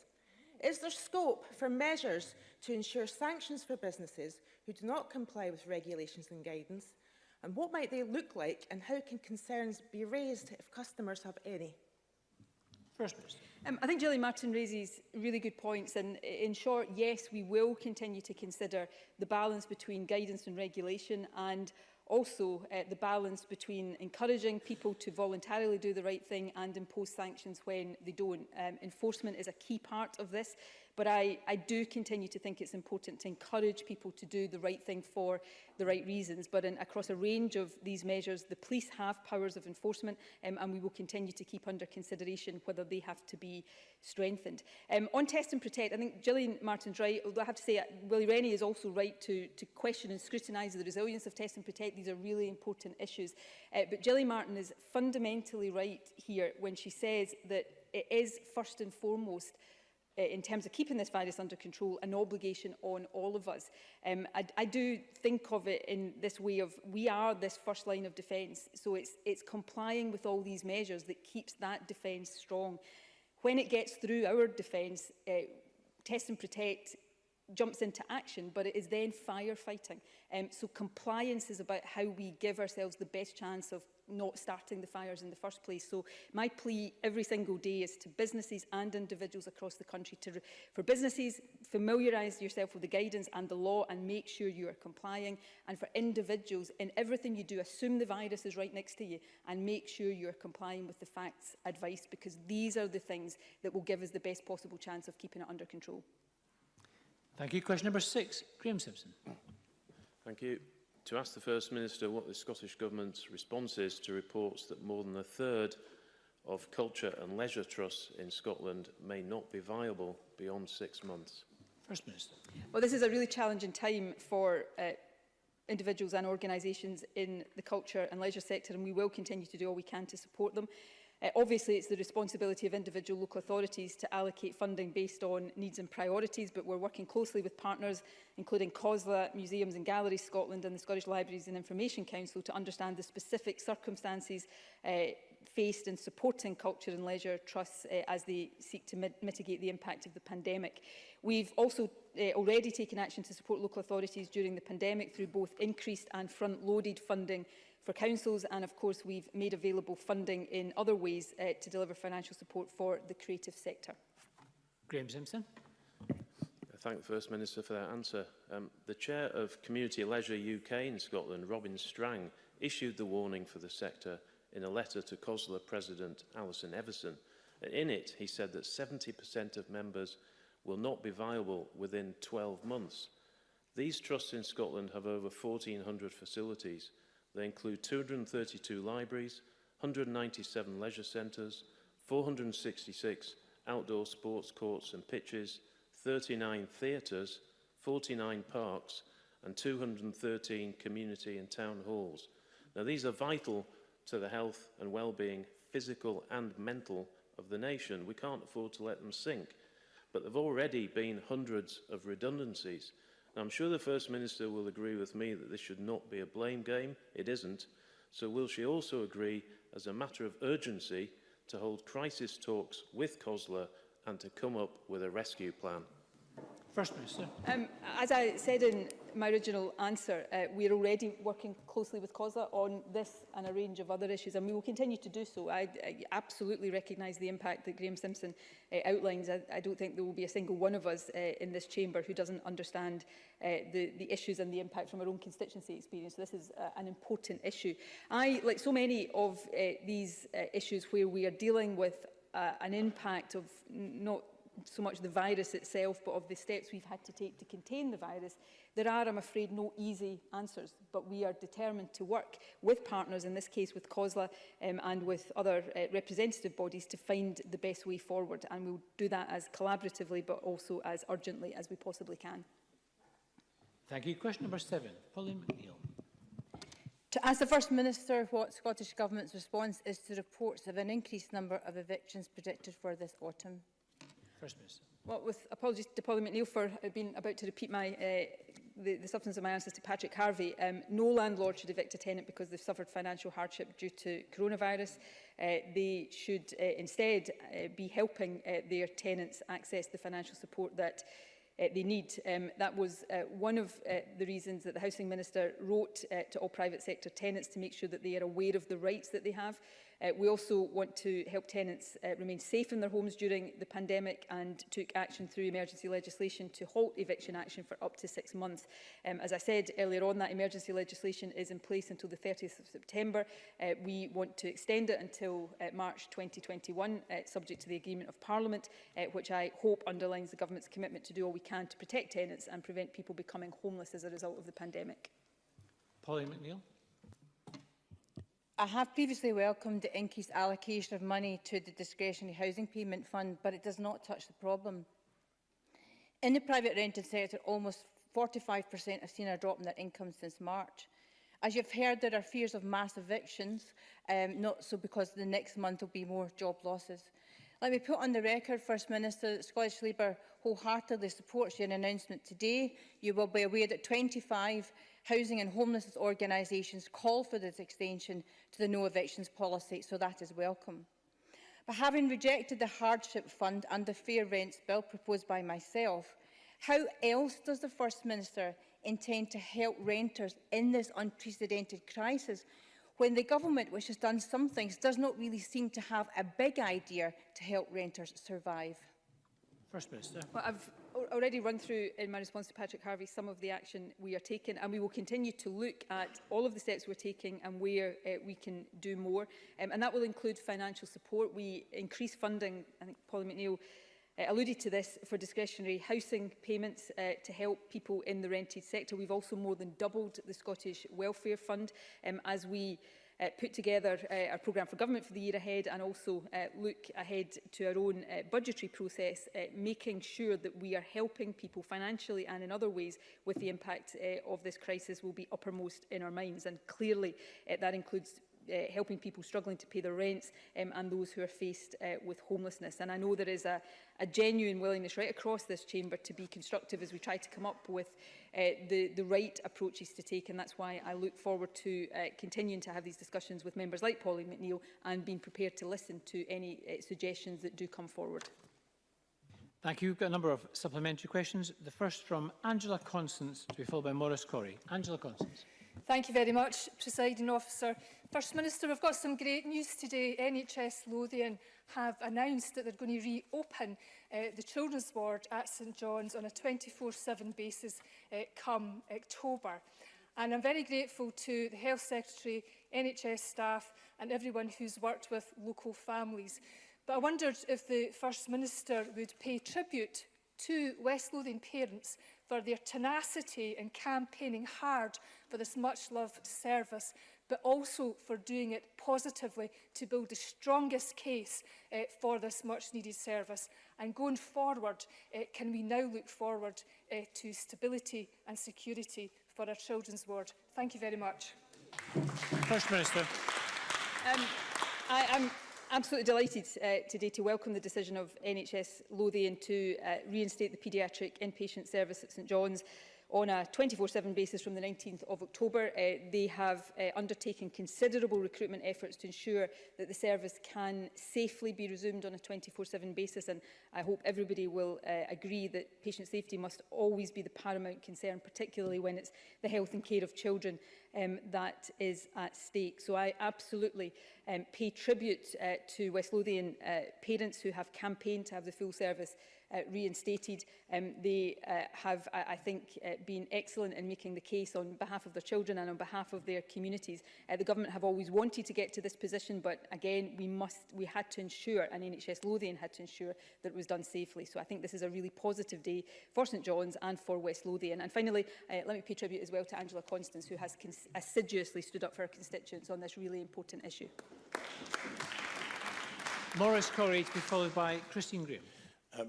Is there scope for measures to ensure sanctions for businesses who do not comply with regulations and guidance? And what might they look like, and how can concerns be raised if customers have any? First Minister. I think Gillian Martin raises really good points, and in short, yes, we will continue to consider the balance between guidance and regulation, and also the balance between encouraging people to voluntarily do the right thing and impose sanctions when they don't. Enforcement is a key part of this, but I do continue to think it's important to encourage people to do the right thing for the right reasons. But across a range of these measures, the police have powers of enforcement, and we will continue to keep under consideration whether they have to be strengthened. On Test and Protect, I think Gillian Martin's right, although I have to say Willie Rennie is also right to question and scrutinise the resilience of Test and Protect. These are really important issues. But Gillian Martin is fundamentally right here when she says that it is first and foremost, in terms of keeping this virus under control, an obligation on all of us. I do think of it in this way of we are this first line of defence, so it's complying with all these measures that keeps that defence strong. When it gets through our defence, Test and Protect jumps into action, but it is then firefighting. So compliance is about how we give ourselves the best chance of not starting the fires in the first place. So my plea every single day is to businesses and individuals across the country for businesses, familiarise yourself with the guidance and the law and make sure you are complying. And for individuals, in everything you do, assume the virus is right next to you and make sure you are complying with the facts advice, because these are the things that will give us the best possible chance of keeping it under control. Thank you. Question number 6, Graham Simpson. Thank you. To ask the First Minister what the Scottish Government's response is to reports that more than a third of culture and leisure trusts in Scotland may not be viable beyond 6 months. First Minister. Well, this is a really challenging time for individuals and organisations in the culture and leisure sector, and we will continue to do all we can to support them. Obviously, it's the responsibility of individual local authorities to allocate funding based on needs and priorities, but we're working closely with partners, including COSLA, Museums and Galleries Scotland and the Scottish Libraries and Information Council, to understand the specific circumstances faced in supporting culture and leisure trusts as they seek to mitigate the impact of the pandemic. We've also already taken action to support local authorities during the pandemic through both increased and front-loaded funding for councils, and of course we've made available funding in other ways to deliver financial support for the creative sector. Graham Simpson. I thank the First Minister for that answer. The Chair of Community Leisure UK in Scotland, Robin Strang, issued the warning for the sector in a letter to COSLA President Alison Everson. In it, he said that 70% of members will not be viable within 12 months. These trusts in Scotland have over 1,400 facilities. They include 232 libraries, 197 leisure centres, 466 outdoor sports courts and pitches, 39 theatres, 49 parks and 213 community and town halls. Now, these are vital to the health and well-being, physical and mental, of the nation. We can't afford to let them sink. But there have already been hundreds of redundancies. Now, I'm sure the First Minister will agree with me that this should not be a blame game. It isn't. So will she also agree, as a matter of urgency, to hold crisis talks with COSLA and to come up with a rescue plan? First Minister. As I said in my original answer, we're already working closely with COSLA on this and a range of other issues, and we will continue to do so. I absolutely recognise the impact that Graham Simpson outlines. I don't think there will be a single one of us in this chamber who doesn't understand the issues and the impact from our own constituency experience. This is an important issue. Like so many of these issues where we are dealing with an impact of not so much the virus itself, but of the steps we've had to take to contain the virus, there are, I'm afraid, no easy answers. But we are determined to work with partners, in this case with COSLA and with other representative bodies, to find the best way forward. And we'll do that as collaboratively, but also as urgently as we possibly can. Thank you. Question number 7, Pauline McNeill. To ask the First Minister what Scottish Government's response is to reports of an increased number of evictions predicted for this autumn. First Minister. Well, with apologies to Pauline McNeill for being about to repeat the substance of my answers to Patrick Harvey, no landlord should evict a tenant because they've suffered financial hardship due to coronavirus. They should instead be helping their tenants access the financial support that they need. That was one of the reasons that the Housing Minister wrote to all private sector tenants to make sure that they are aware of the rights that they have. We also want to help tenants remain safe in their homes during the pandemic, and took action through emergency legislation to halt eviction action for up to 6 months. As I said earlier on, that emergency legislation is in place until the 30th of September. We want to extend it until March 2021, subject to the agreement of Parliament, which I hope underlines the Government's commitment to do all we can to protect tenants and prevent people becoming homeless as a result of the pandemic. Pauline McNeill. I have previously welcomed the increased allocation of money to the Discretionary Housing Payment Fund, but it does not touch the problem. In the private rented sector, almost 45% have seen a drop in their income since March. As you've heard, there are fears of mass evictions, not so because the next month will be more job losses. Let me put on the record, First Minister, that Scottish Labour wholeheartedly supports your announcement today. You will be aware that 25 housing and homelessness organisations call for this extension to the no evictions policy, so that is welcome. But having rejected the Hardship Fund and the Fair Rents Bill proposed by myself, How else does the First Minister intend to help renters in this unprecedented crisis when the government, which has done some things, does not really seem to have a big idea to help renters survive? First Minister. Well, I've already run through in my response to Patrick Harvey some of the action we are taking, and we will continue to look at all of the steps we're taking and where we can do more. And that will include financial support. We increase funding, I think Polly McNeill alluded to this, for discretionary housing payments to help people in the rented sector. We've also more than doubled the Scottish Welfare Fund as we put together our programme for government for the year ahead, and also look ahead to our own budgetary process, making sure that we are helping people financially and in other ways with the impact of this crisis will be uppermost in our minds. And clearly that includes helping people struggling to pay their rents and those who are faced with homelessness. And I know there is a genuine willingness right across this chamber to be constructive as we try to come up with the right approaches to take, and that's why I look forward to continuing to have these discussions with members like Polly McNeill and being prepared to listen to any suggestions that do come forward. Thank you. We've got a number of supplementary questions. The first from Angela Constance, to be followed by Maurice Corrie. Angela Constance. Thank you very much, Presiding Officer. First Minister, we've got some great news today. NHS Lothian have announced that they're going to reopen the children's ward at St John's on a 24/7 basis come October. And I'm very grateful to the Health Secretary, NHS staff and everyone who's worked with local families. But I wondered if the First Minister would pay tribute to West Lothian parents for their tenacity in campaigning hard for this much-loved service, but also for doing it positively to build the strongest case for this much-needed service. And going forward, can we now look forward to stability and security for our children's ward? Thank you very much. First Minister. I'm absolutely delighted today to welcome the decision of NHS Lothian to reinstate the paediatric inpatient service at St John's on a 24/7 basis from the 19th of October. They have undertaken considerable recruitment efforts to ensure that the service can safely be resumed on a 24/7 basis, and I hope everybody will agree that patient safety must always be the paramount concern, particularly when it's the health and care of children that is at stake. So I absolutely pay tribute to West Lothian parents who have campaigned to have the full service reinstated. They have, I think, been excellent in making the case on behalf of their children and on behalf of their communities. The government have always wanted to get to this position, but again, we had to ensure, and NHS Lothian had to ensure, that it was done safely. So I think this is a really positive day for St John's and for West Lothian. And finally, let me pay tribute as well to Angela Constance, who has assiduously stood up for her constituents on this really important issue. Maurice Corrie, to be followed by Christine Graham.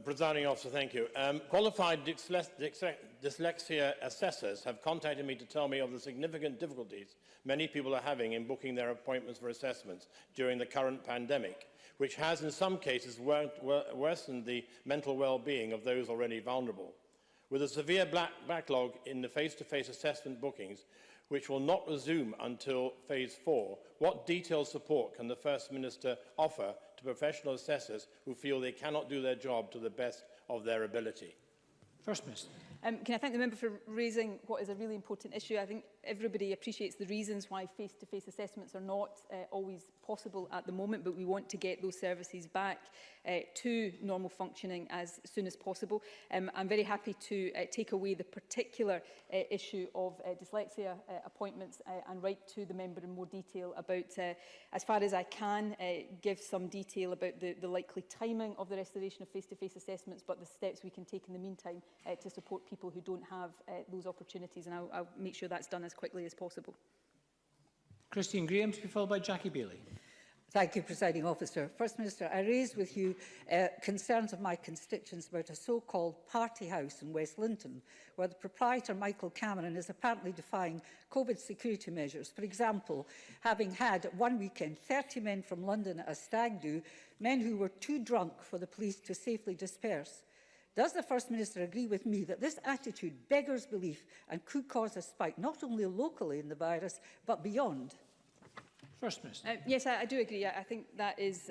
Presiding Officer, thank you. Qualified dyslexia assessors have contacted me to tell me of the significant difficulties many people are having in booking their appointments for assessments during the current pandemic, which has in some cases worsened the mental well-being of those already vulnerable. With a severe backlog in the face-to-face assessment bookings, which will not resume until Phase 4, what detailed support can the First Minister offer to professional assessors who feel they cannot do their job to the best of their ability? First Minister. Can I thank the member for raising what is a really important issue? I think everybody appreciates the reasons why face-to-face assessments are not always possible at the moment, but we want to get those services back to normal functioning as soon as possible. I'm very happy to take away the particular issue of dyslexia appointments and write to the member in more detail about, as far as I can, give some detail about the likely timing of the restoration of face-to-face assessments, but the steps we can take in the meantime to support people who don't have those opportunities, and I'll make sure that's done as quickly as possible. Christine Graham, to be followed by Jackie Bailey. Thank you, Presiding Officer. First Minister, I raised with you concerns of my constituents about a so-called party house in West Linton, where the proprietor, Michael Cameron, is apparently defying COVID security measures. For example, having had one weekend 30 men from London at a stag do, men who were too drunk for the police to safely disperse. Does the First Minister agree with me that this attitude beggars belief and could cause a spike not only locally in the virus, but beyond? First Minister. Yes, I do agree. I think that is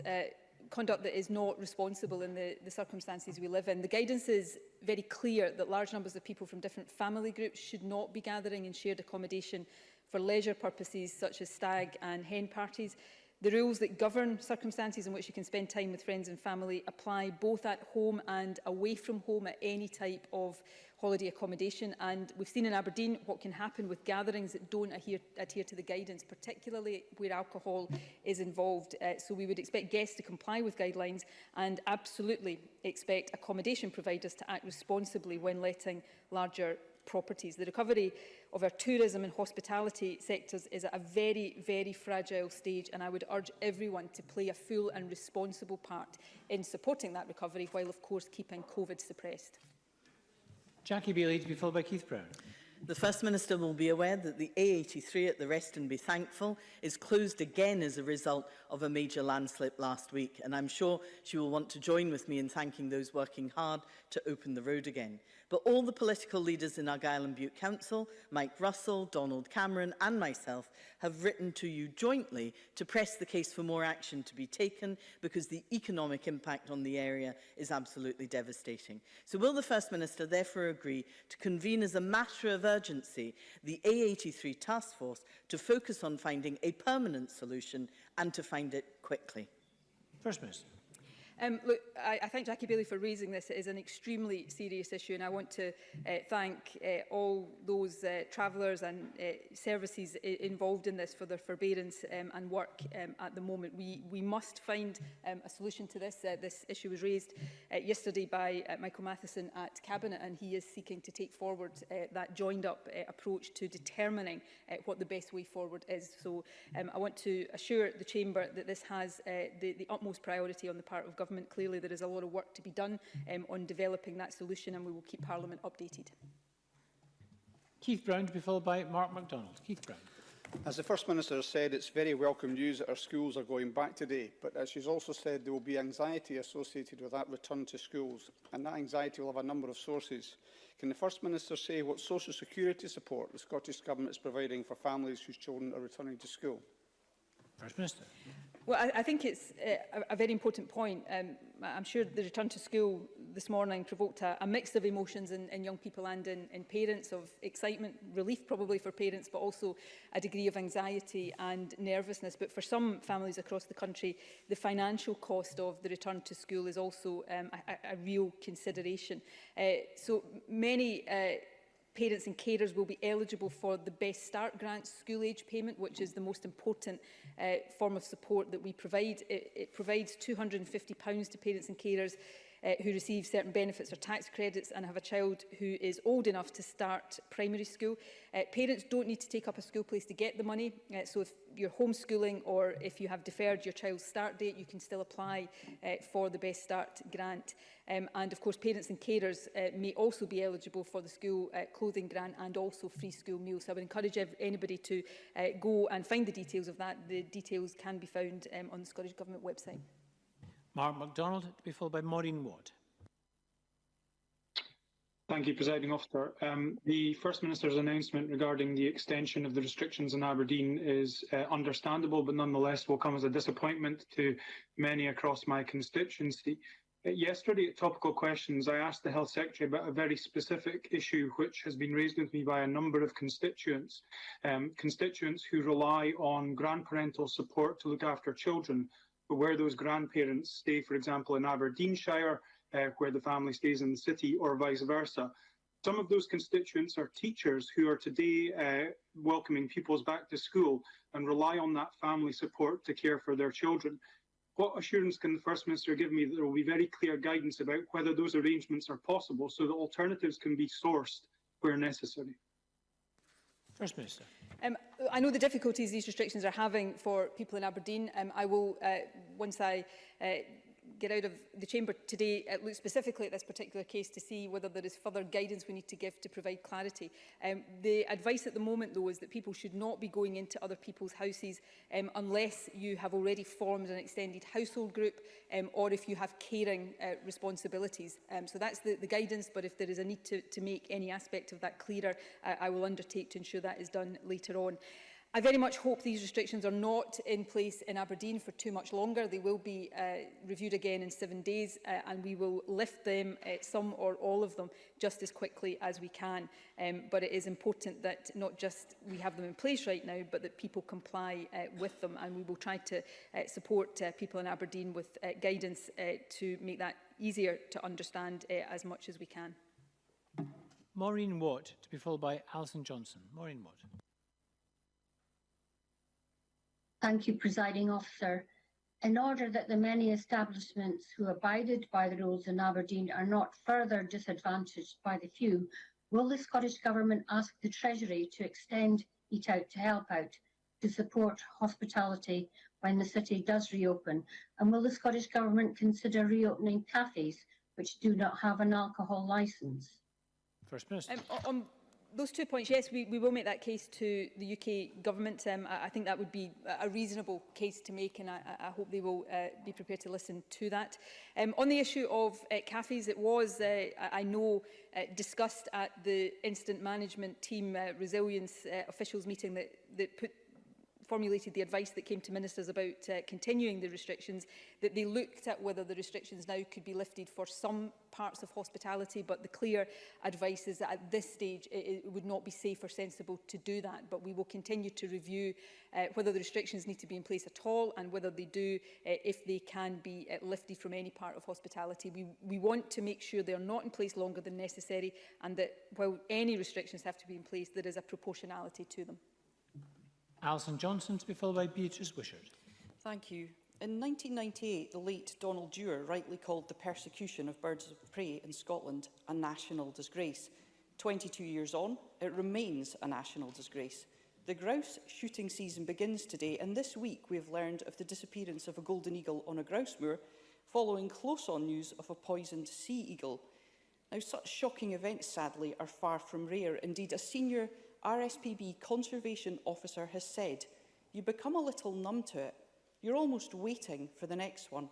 conduct that is not responsible in the circumstances we live in. The guidance is very clear that large numbers of people from different family groups should not be gathering in shared accommodation for leisure purposes such as stag and hen parties. The rules that govern circumstances in which you can spend time with friends and family apply both at home and away from home at any type of holiday accommodation. And we've seen in Aberdeen what can happen with gatherings that don't adhere to the guidance, particularly where alcohol is involved. So we would expect guests to comply with guidelines and absolutely expect accommodation providers to act responsibly when letting larger properties. The recovery of our tourism and hospitality sectors is at a very, very fragile stage, and I would urge everyone to play a full and responsible part in supporting that recovery, while of course keeping COVID suppressed. Jackie Bailey to be followed by Keith Brown. The First Minister will be aware that the A83 at the Rest and Be Thankful is closed again as a result of a major landslip last week, and I'm sure she will want to join with me in thanking those working hard to open the road again. But all the political leaders in Argyll and Bute Council, Mike Russell, Donald Cameron and myself, have written to you jointly to press the case for more action to be taken, because the economic impact on the area is absolutely devastating. So will the First Minister therefore agree to convene as a matter of urgency the A83 task force to focus on finding a permanent solution and to find it quickly? First Minister. Look, I thank Jackie Bailey for raising this. It is an extremely serious issue, and I want to thank all those travellers and services involved in this for their forbearance and work at the moment. We must find a solution to this. This issue was raised yesterday by Michael Matheson at Cabinet, and he is seeking to take forward that joined-up approach to determining what the best way forward is. So I want to assure the Chamber that this has the utmost priority on the part of government. Clearly, there is a lot of work to be done on developing that solution, and we will keep Parliament updated. Keith Brown to be followed by Mark MacDonald. Keith Brown. As the First Minister has said, it's very welcome news that our schools are going back today, but as she's also said, there will be anxiety associated with that return to schools, and that anxiety will have a number of sources. Can the First Minister say what social security support the Scottish Government is providing for families whose children are returning to school? First Minister. Well, I think it's a very important point. I'm sure the return to school this morning provoked a mix of emotions in young people and in parents, of excitement, relief probably for parents, but also a degree of anxiety and nervousness. But for some families across the country, the financial cost of the return to school is also a real consideration. So many parents and carers will be eligible for the Best Start Grant school age payment, which is the most important form of support that we provide. It provides £250 to parents and carers who receive certain benefits or tax credits and have a child who is old enough to start primary school. Parents don't need to take up a school place to get the money. So if you're homeschooling or if you have deferred your child's start date, you can still apply for the Best Start grant. And of course, parents and carers may also be eligible for the school clothing grant and also free school meals. So I would encourage anybody to go and find the details of that. The details can be found on the Scottish Government website. Mark MacDonald to be followed by Maureen Watt. Thank you, Presiding Officer. The First Minister's announcement regarding the extension of the restrictions in Aberdeen is understandable, but nonetheless will come as a disappointment to many across my constituency. Yesterday at Topical Questions, I asked the Health Secretary about a very specific issue which has been raised with me by a number of constituents who rely on grandparental support to look after children, but where those grandparents stay, for example, in Aberdeenshire, where the family stays in the city, or vice versa. Some of those constituents are teachers who are today welcoming pupils back to school and rely on that family support to care for their children. What assurance can the First Minister give me that there will be very clear guidance about whether those arrangements are possible so that alternatives can be sourced where necessary? First Minister. I know the difficulties these restrictions are having for people in Aberdeen. I will, once I get out of the chamber today, look specifically at this particular case to see whether there is further guidance we need to give to provide clarity. The advice at the moment, though, is that people should not be going into other people's houses unless you have already formed an extended household group or if you have caring responsibilities. So that's the guidance, but if there is a need to make any aspect of that clearer, I will undertake to ensure that is done later on. I very much hope these restrictions are not in place in Aberdeen for too much longer. They will be reviewed again in 7 days and we will lift them, some or all of them, just as quickly as we can. But it is important that not just we have them in place right now, but that people comply with them, and we will try to support people in Aberdeen with guidance to make that easier to understand as much as we can. Maureen Watt, to be followed by Alison Johnson. Maureen Watt. Thank you, Presiding Officer. In order that the many establishments who abided by the rules in Aberdeen are not further disadvantaged by the few, will the Scottish Government ask the Treasury to extend Eat Out to Help Out to support hospitality when the city does reopen? And will the Scottish Government consider reopening cafes which do not have an alcohol licence? First Minister. On those 2 points, yes, we will make that case to the UK Government. I think that would be a reasonable case to make, and I hope they will be prepared to listen to that. On the issue of cafes, it was, I know, discussed at the Incident Management Team Resilience Officials meeting that formulated the advice that came to ministers about continuing the restrictions, that they looked at whether the restrictions now could be lifted for some parts of hospitality, but the clear advice is that at this stage it would not be safe or sensible to do that. But we will continue to review whether the restrictions need to be in place at all, and whether they do, if they can be lifted from any part of hospitality. We want to make sure they are not in place longer than necessary, and that while any restrictions have to be in place, there is a proportionality to them. Alison Johnson, to be followed by Beatrice Wishart. Thank you. In 1998, the late Donald Dewar rightly called the persecution of birds of prey in Scotland a national disgrace. 22 years on, it remains a national disgrace. The grouse shooting season begins today, and this week we have learned of the disappearance of a golden eagle on a grouse moor, following close-on news of a poisoned sea eagle. Now, such shocking events, sadly, are far from rare. Indeed, a senior RSPB conservation officer has said, "You become a little numb to it. You're almost waiting for the next one."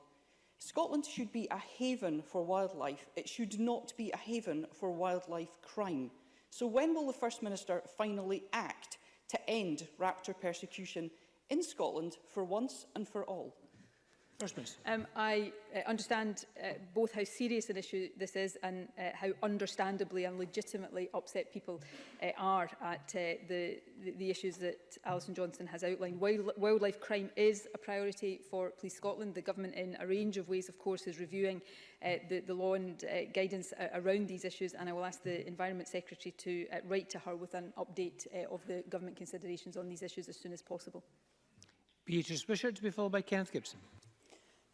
Scotland should be a haven for wildlife. It should not be a haven for wildlife crime. So when will the First Minister finally act to end raptor persecution in Scotland for once and for all? I understand both how serious an issue this is and how understandably and legitimately upset people are at the issues that Alison Johnson has outlined. Wildlife crime is a priority for Police Scotland. The Government, in a range of ways, of course, is reviewing the law and guidance around these issues, and I will ask the Environment Secretary to write to her with an update of the Government considerations on these issues as soon as possible. Beatrice Wishart, to be followed by Kenneth Gibson.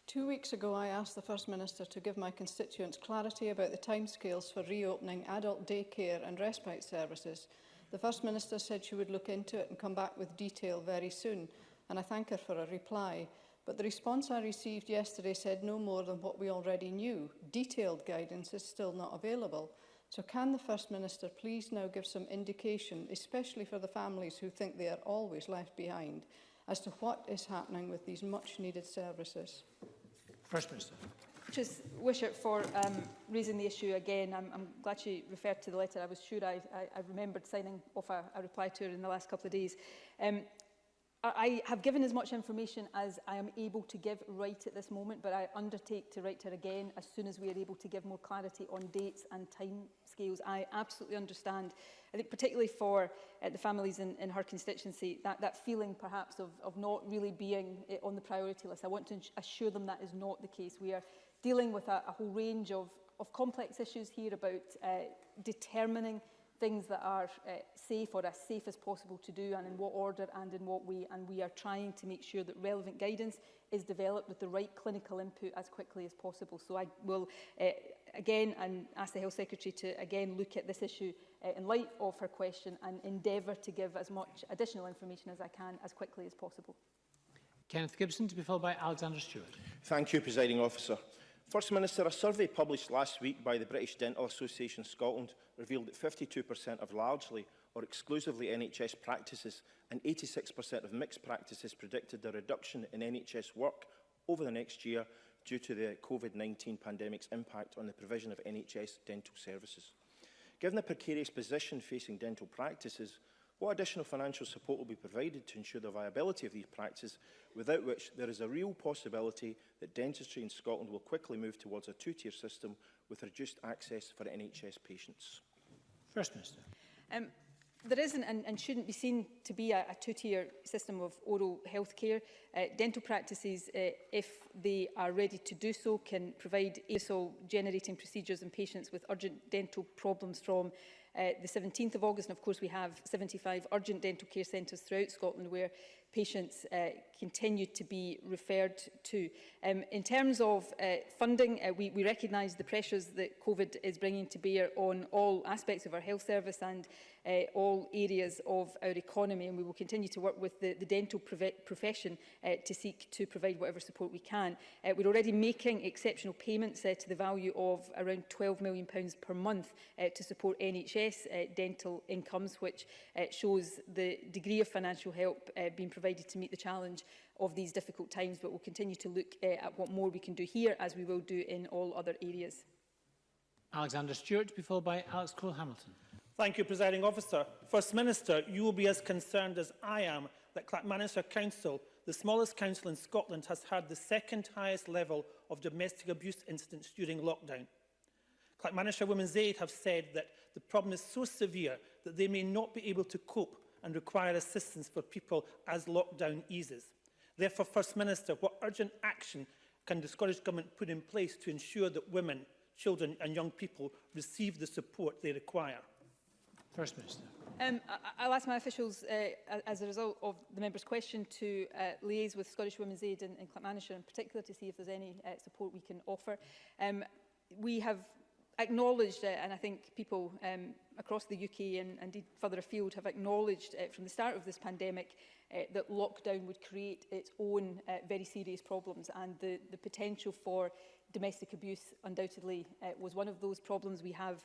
2 weeks ago, I asked the First Minister to give my constituents clarity about the timescales for reopening adult daycare and respite services. The First Minister said she would look into it and come back with detail very soon, and I thank her for a reply. But the response I received yesterday said no more than what we already knew. Detailed guidance is still not available. So can the First Minister please now give some indication, especially for the families who think they are always left behind, as to what is happening with these much-needed services? First Minister. Just Wishart for raising the issue again. I'm glad she referred to the letter. I was sure I remembered signing off a reply to her in the last couple of days. I have given as much information as I am able to give right at this moment, but I undertake to write to her again as soon as we are able to give more clarity on dates and time scales. I absolutely understand, I think particularly for the families in her constituency, that feeling perhaps of not really being on the priority list. I want to assure them that is not the case. We are dealing with a whole range of complex issues here about determining things that are safe or as safe as possible to do, and in what order and in what way, and we are trying to make sure that relevant guidance is developed with the right clinical input as quickly as possible. So I will again and ask the Health Secretary to again look at this issue in light of her question and endeavour to give as much additional information as I can as quickly as possible. Kenneth Gibson, to be followed by Alexander Stewart. Thank you, Presiding Officer. First Minister, a survey published last week by the British Dental Association Scotland revealed that 52% of largely or exclusively NHS practices and 86% of mixed practices predicted a reduction in NHS work over the next year due to the COVID-19 pandemic's impact on the provision of NHS dental services. Given the precarious position facing dental practices, What additional financial support will be provided to ensure the viability of these practices, without which there is a real possibility that dentistry in Scotland will quickly move towards a two-tier system with reduced access for NHS patients? First Minister. There isn't and shouldn't be seen to be a two-tier system of oral health care. Dental practices, if they are ready to do so, can provide BSL generating procedures in patients with urgent dental problems from the 17th of August. And of course, we have 75 urgent dental care centres throughout Scotland where patients continue to be referred to. In terms of funding, we recognise the pressures that COVID is bringing to bear on all aspects of our health service and all areas of our economy, and we will continue to work with the dental profession to seek to provide whatever support we can. We're already making exceptional payments to the value of around £12 million per month to support NHS dental incomes, which shows the degree of financial help being provided to meet the challenge of these difficult times, but we'll continue to look at what more we can do here, as we will do in all other areas. Alexander Stewart, to be followed by Alex Cole-Hamilton. Thank you, Presiding Officer. First Minister, you will be as concerned as I am that Clackmannanshire Council, the smallest council in Scotland, has had the second highest level of domestic abuse incidents during lockdown. Clackmannanshire Women's Aid have said that the problem is so severe that they may not be able to cope and require assistance for people as lockdown eases. Therefore, First Minister, what urgent action can the Scottish Government put in place to ensure that women, children and young people receive the support they require? First Minister. I'll ask my officials, as a result of the member's question, to liaise with Scottish Women's Aid in Clackmannanshire in particular to see if there's any support we can offer. We have acknowledged, and I think people across the UK and indeed further afield have acknowledged from the start of this pandemic that lockdown would create its own very serious problems, and the potential for domestic abuse undoubtedly was one of those problems. We have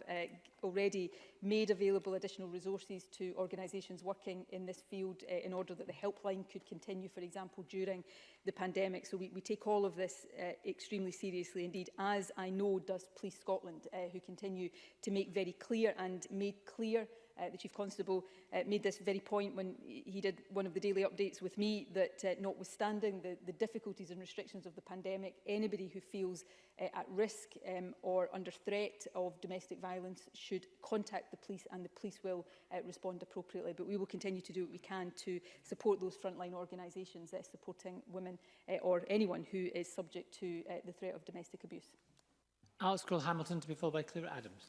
already made available additional resources to organisations working in this field in order that the helpline could continue, for example, during the pandemic. So we take all of this extremely seriously indeed, as I know does Police Scotland, who continue to make very clear and made clear. The Chief Constable made this very point when he did one of the daily updates with me, that notwithstanding the difficulties and restrictions of the pandemic, anybody who feels at risk or under threat of domestic violence should contact the police, and the police will respond appropriately. But we will continue to do what we can to support those frontline organisations supporting women or anyone who is subject to the threat of domestic abuse. Alex Cole-Hamilton, to be followed by Claire Adams.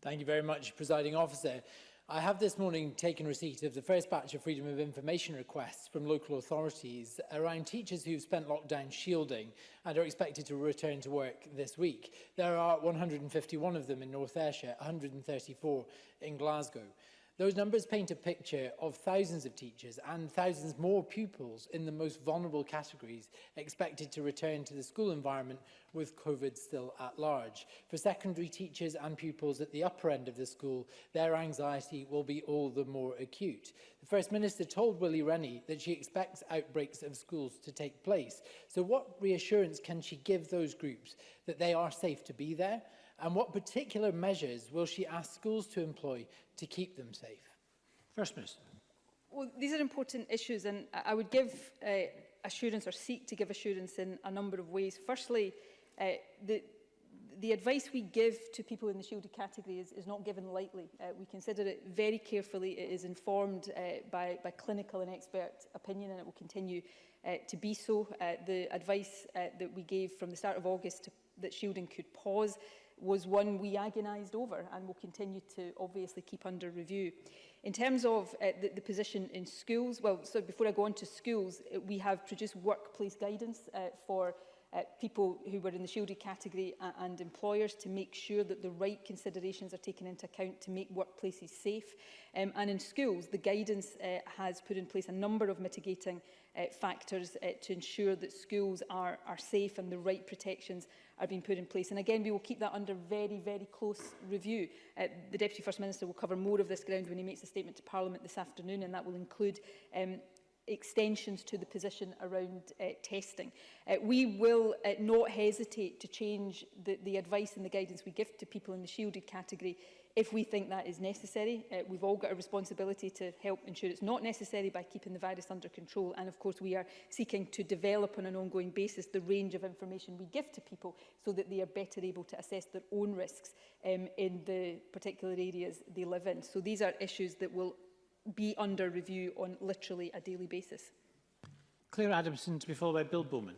Thank you very much, Presiding Officer. I have this morning taken receipt of the first batch of Freedom of Information requests from local authorities around teachers who've spent lockdown shielding and are expected to return to work this week. There are 151 of them in North Ayrshire, 134 in Glasgow. Those numbers paint a picture of thousands of teachers and thousands more pupils in the most vulnerable categories expected to return to the school environment with COVID still at large. For secondary teachers and pupils at the upper end of the school, their anxiety will be all the more acute. The First Minister told Willie Rennie that she expects outbreaks of schools to take place. So what reassurance can she give those groups that they are safe to be there? And what particular measures will she ask schools to employ to keep them safe? First Minister. Well, these are important issues, and I would give assurance, or seek to give assurance, in a number of ways. Firstly, the advice we give to people in the shielded category is not given lightly. We consider it very carefully. It is informed by clinical and expert opinion, and it will continue to be so. The advice that we gave from the start of August that shielding could pause was one we agonised over and will continue to obviously keep under review. In terms of the position in schools, well, so before I go on to schools, we have produced workplace guidance for people who were in the shielded category and employers to make sure that the right considerations are taken into account to make workplaces safe. And in schools, the guidance has put in place a number of mitigating factors to ensure that schools are safe and the right protections are being put in place. And again, we will keep that under very, very close review. The Deputy First Minister will cover more of this ground when he makes a statement to Parliament this afternoon, and that will include extensions to the position around testing. We will not hesitate to change the advice and the guidance we give to people in the shielded category if we think that is necessary. We've all got a responsibility to help ensure it's not necessary by keeping the virus under control. And of course, we are seeking to develop on an ongoing basis the range of information we give to people so that they are better able to assess their own risks in the particular areas they live in. So these are issues that will be under review on literally a daily basis. Claire Adamson to be followed by Bill Bowman.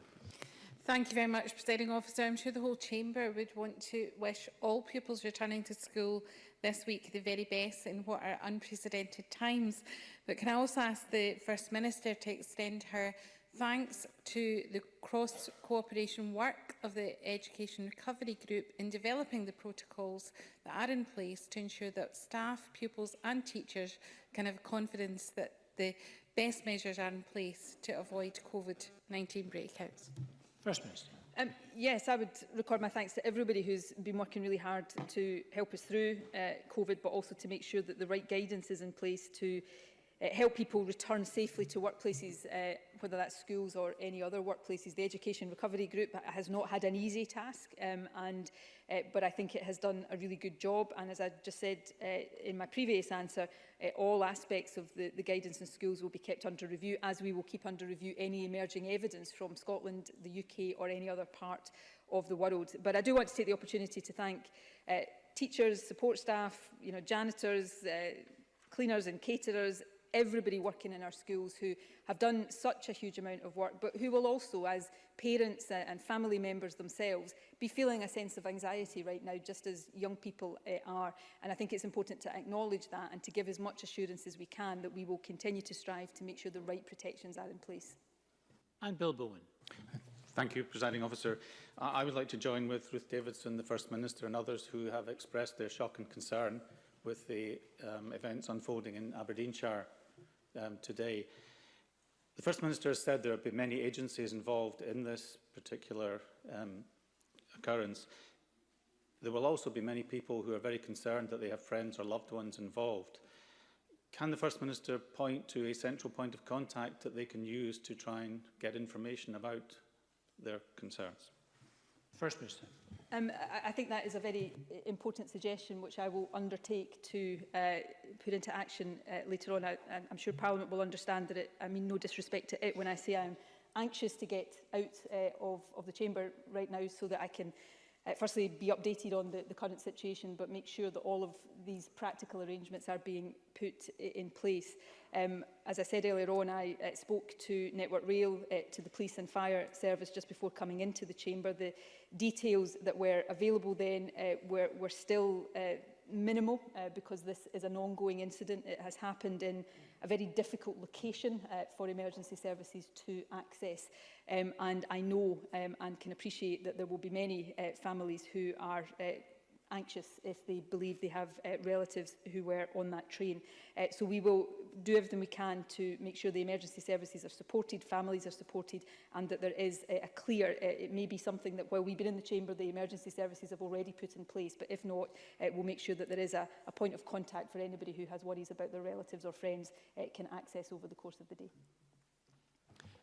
Thank you very much, Presiding Officer. I'm sure the whole Chamber would want to wish all pupils returning to school this week the very best in what are unprecedented times. But can I also ask the First Minister to extend her thanks to the cross-cooperation work of the Education Recovery Group in developing the protocols that are in place to ensure that staff, pupils and teachers can have confidence that the best measures are in place to avoid COVID-19 breakouts. First Minister. Yes, I would record my thanks to everybody who's been working really hard to help us through COVID, but also to make sure that the right guidance is in place to help people return safely to workplaces, whether that's schools or any other workplaces. The Education Recovery Group has not had an easy task, but I think it has done a really good job. And as I just said in my previous answer, all aspects of the guidance in schools will be kept under review, as we will keep under review any emerging evidence from Scotland, the UK or any other part of the world. But I do want to take the opportunity to thank teachers, support staff, janitors, cleaners and caterers, everybody working in our schools who have done such a huge amount of work, but who will also, as parents and family members themselves, be feeling a sense of anxiety right now, just as young people are. And I think it's important to acknowledge that and to give as much assurance as we can that we will continue to strive to make sure the right protections are in place. And Bill Bowen. Thank you, Presiding Officer. I would like to join with Ruth Davidson, the First Minister, and others who have expressed their shock and concern with the events unfolding in Aberdeenshire today. The First Minister has said there have been many agencies involved in this particular occurrence. There will also be many people who are very concerned that they have friends or loved ones involved. Can the First Minister point to a central point of contact that they can use to try and get information about their concerns? First Minister. I think that is a very important suggestion which I will undertake to put into action later on. I'm sure Parliament will understand that I mean no disrespect to it when I say I'm anxious to get out of the Chamber right now so that I can firstly be updated on the current situation, but make sure that all of these practical arrangements are being put in place. As I said earlier on, I spoke to Network Rail, to the Police and Fire Service just before coming into the Chamber. The details that were available then were still minimal because this is an ongoing incident. It has happened in a very difficult location for emergency services to access. And I know and can appreciate that there will be many families who are anxious if they believe they have relatives who were on that train. So we will do everything we can to make sure the emergency services are supported, families are supported, and that there is a clear, it may be something that while we've been in the Chamber, the emergency services have already put in place, but if not, we'll make sure that there is a point of contact for anybody who has worries about their relatives or friends can access over the course of the day.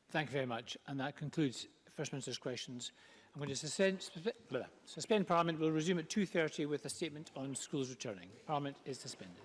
Thank you very much. And that concludes First Minister's questions. I'm going to suspend Parliament. We'll resume at 2:30 with a statement on schools returning. Parliament is suspended.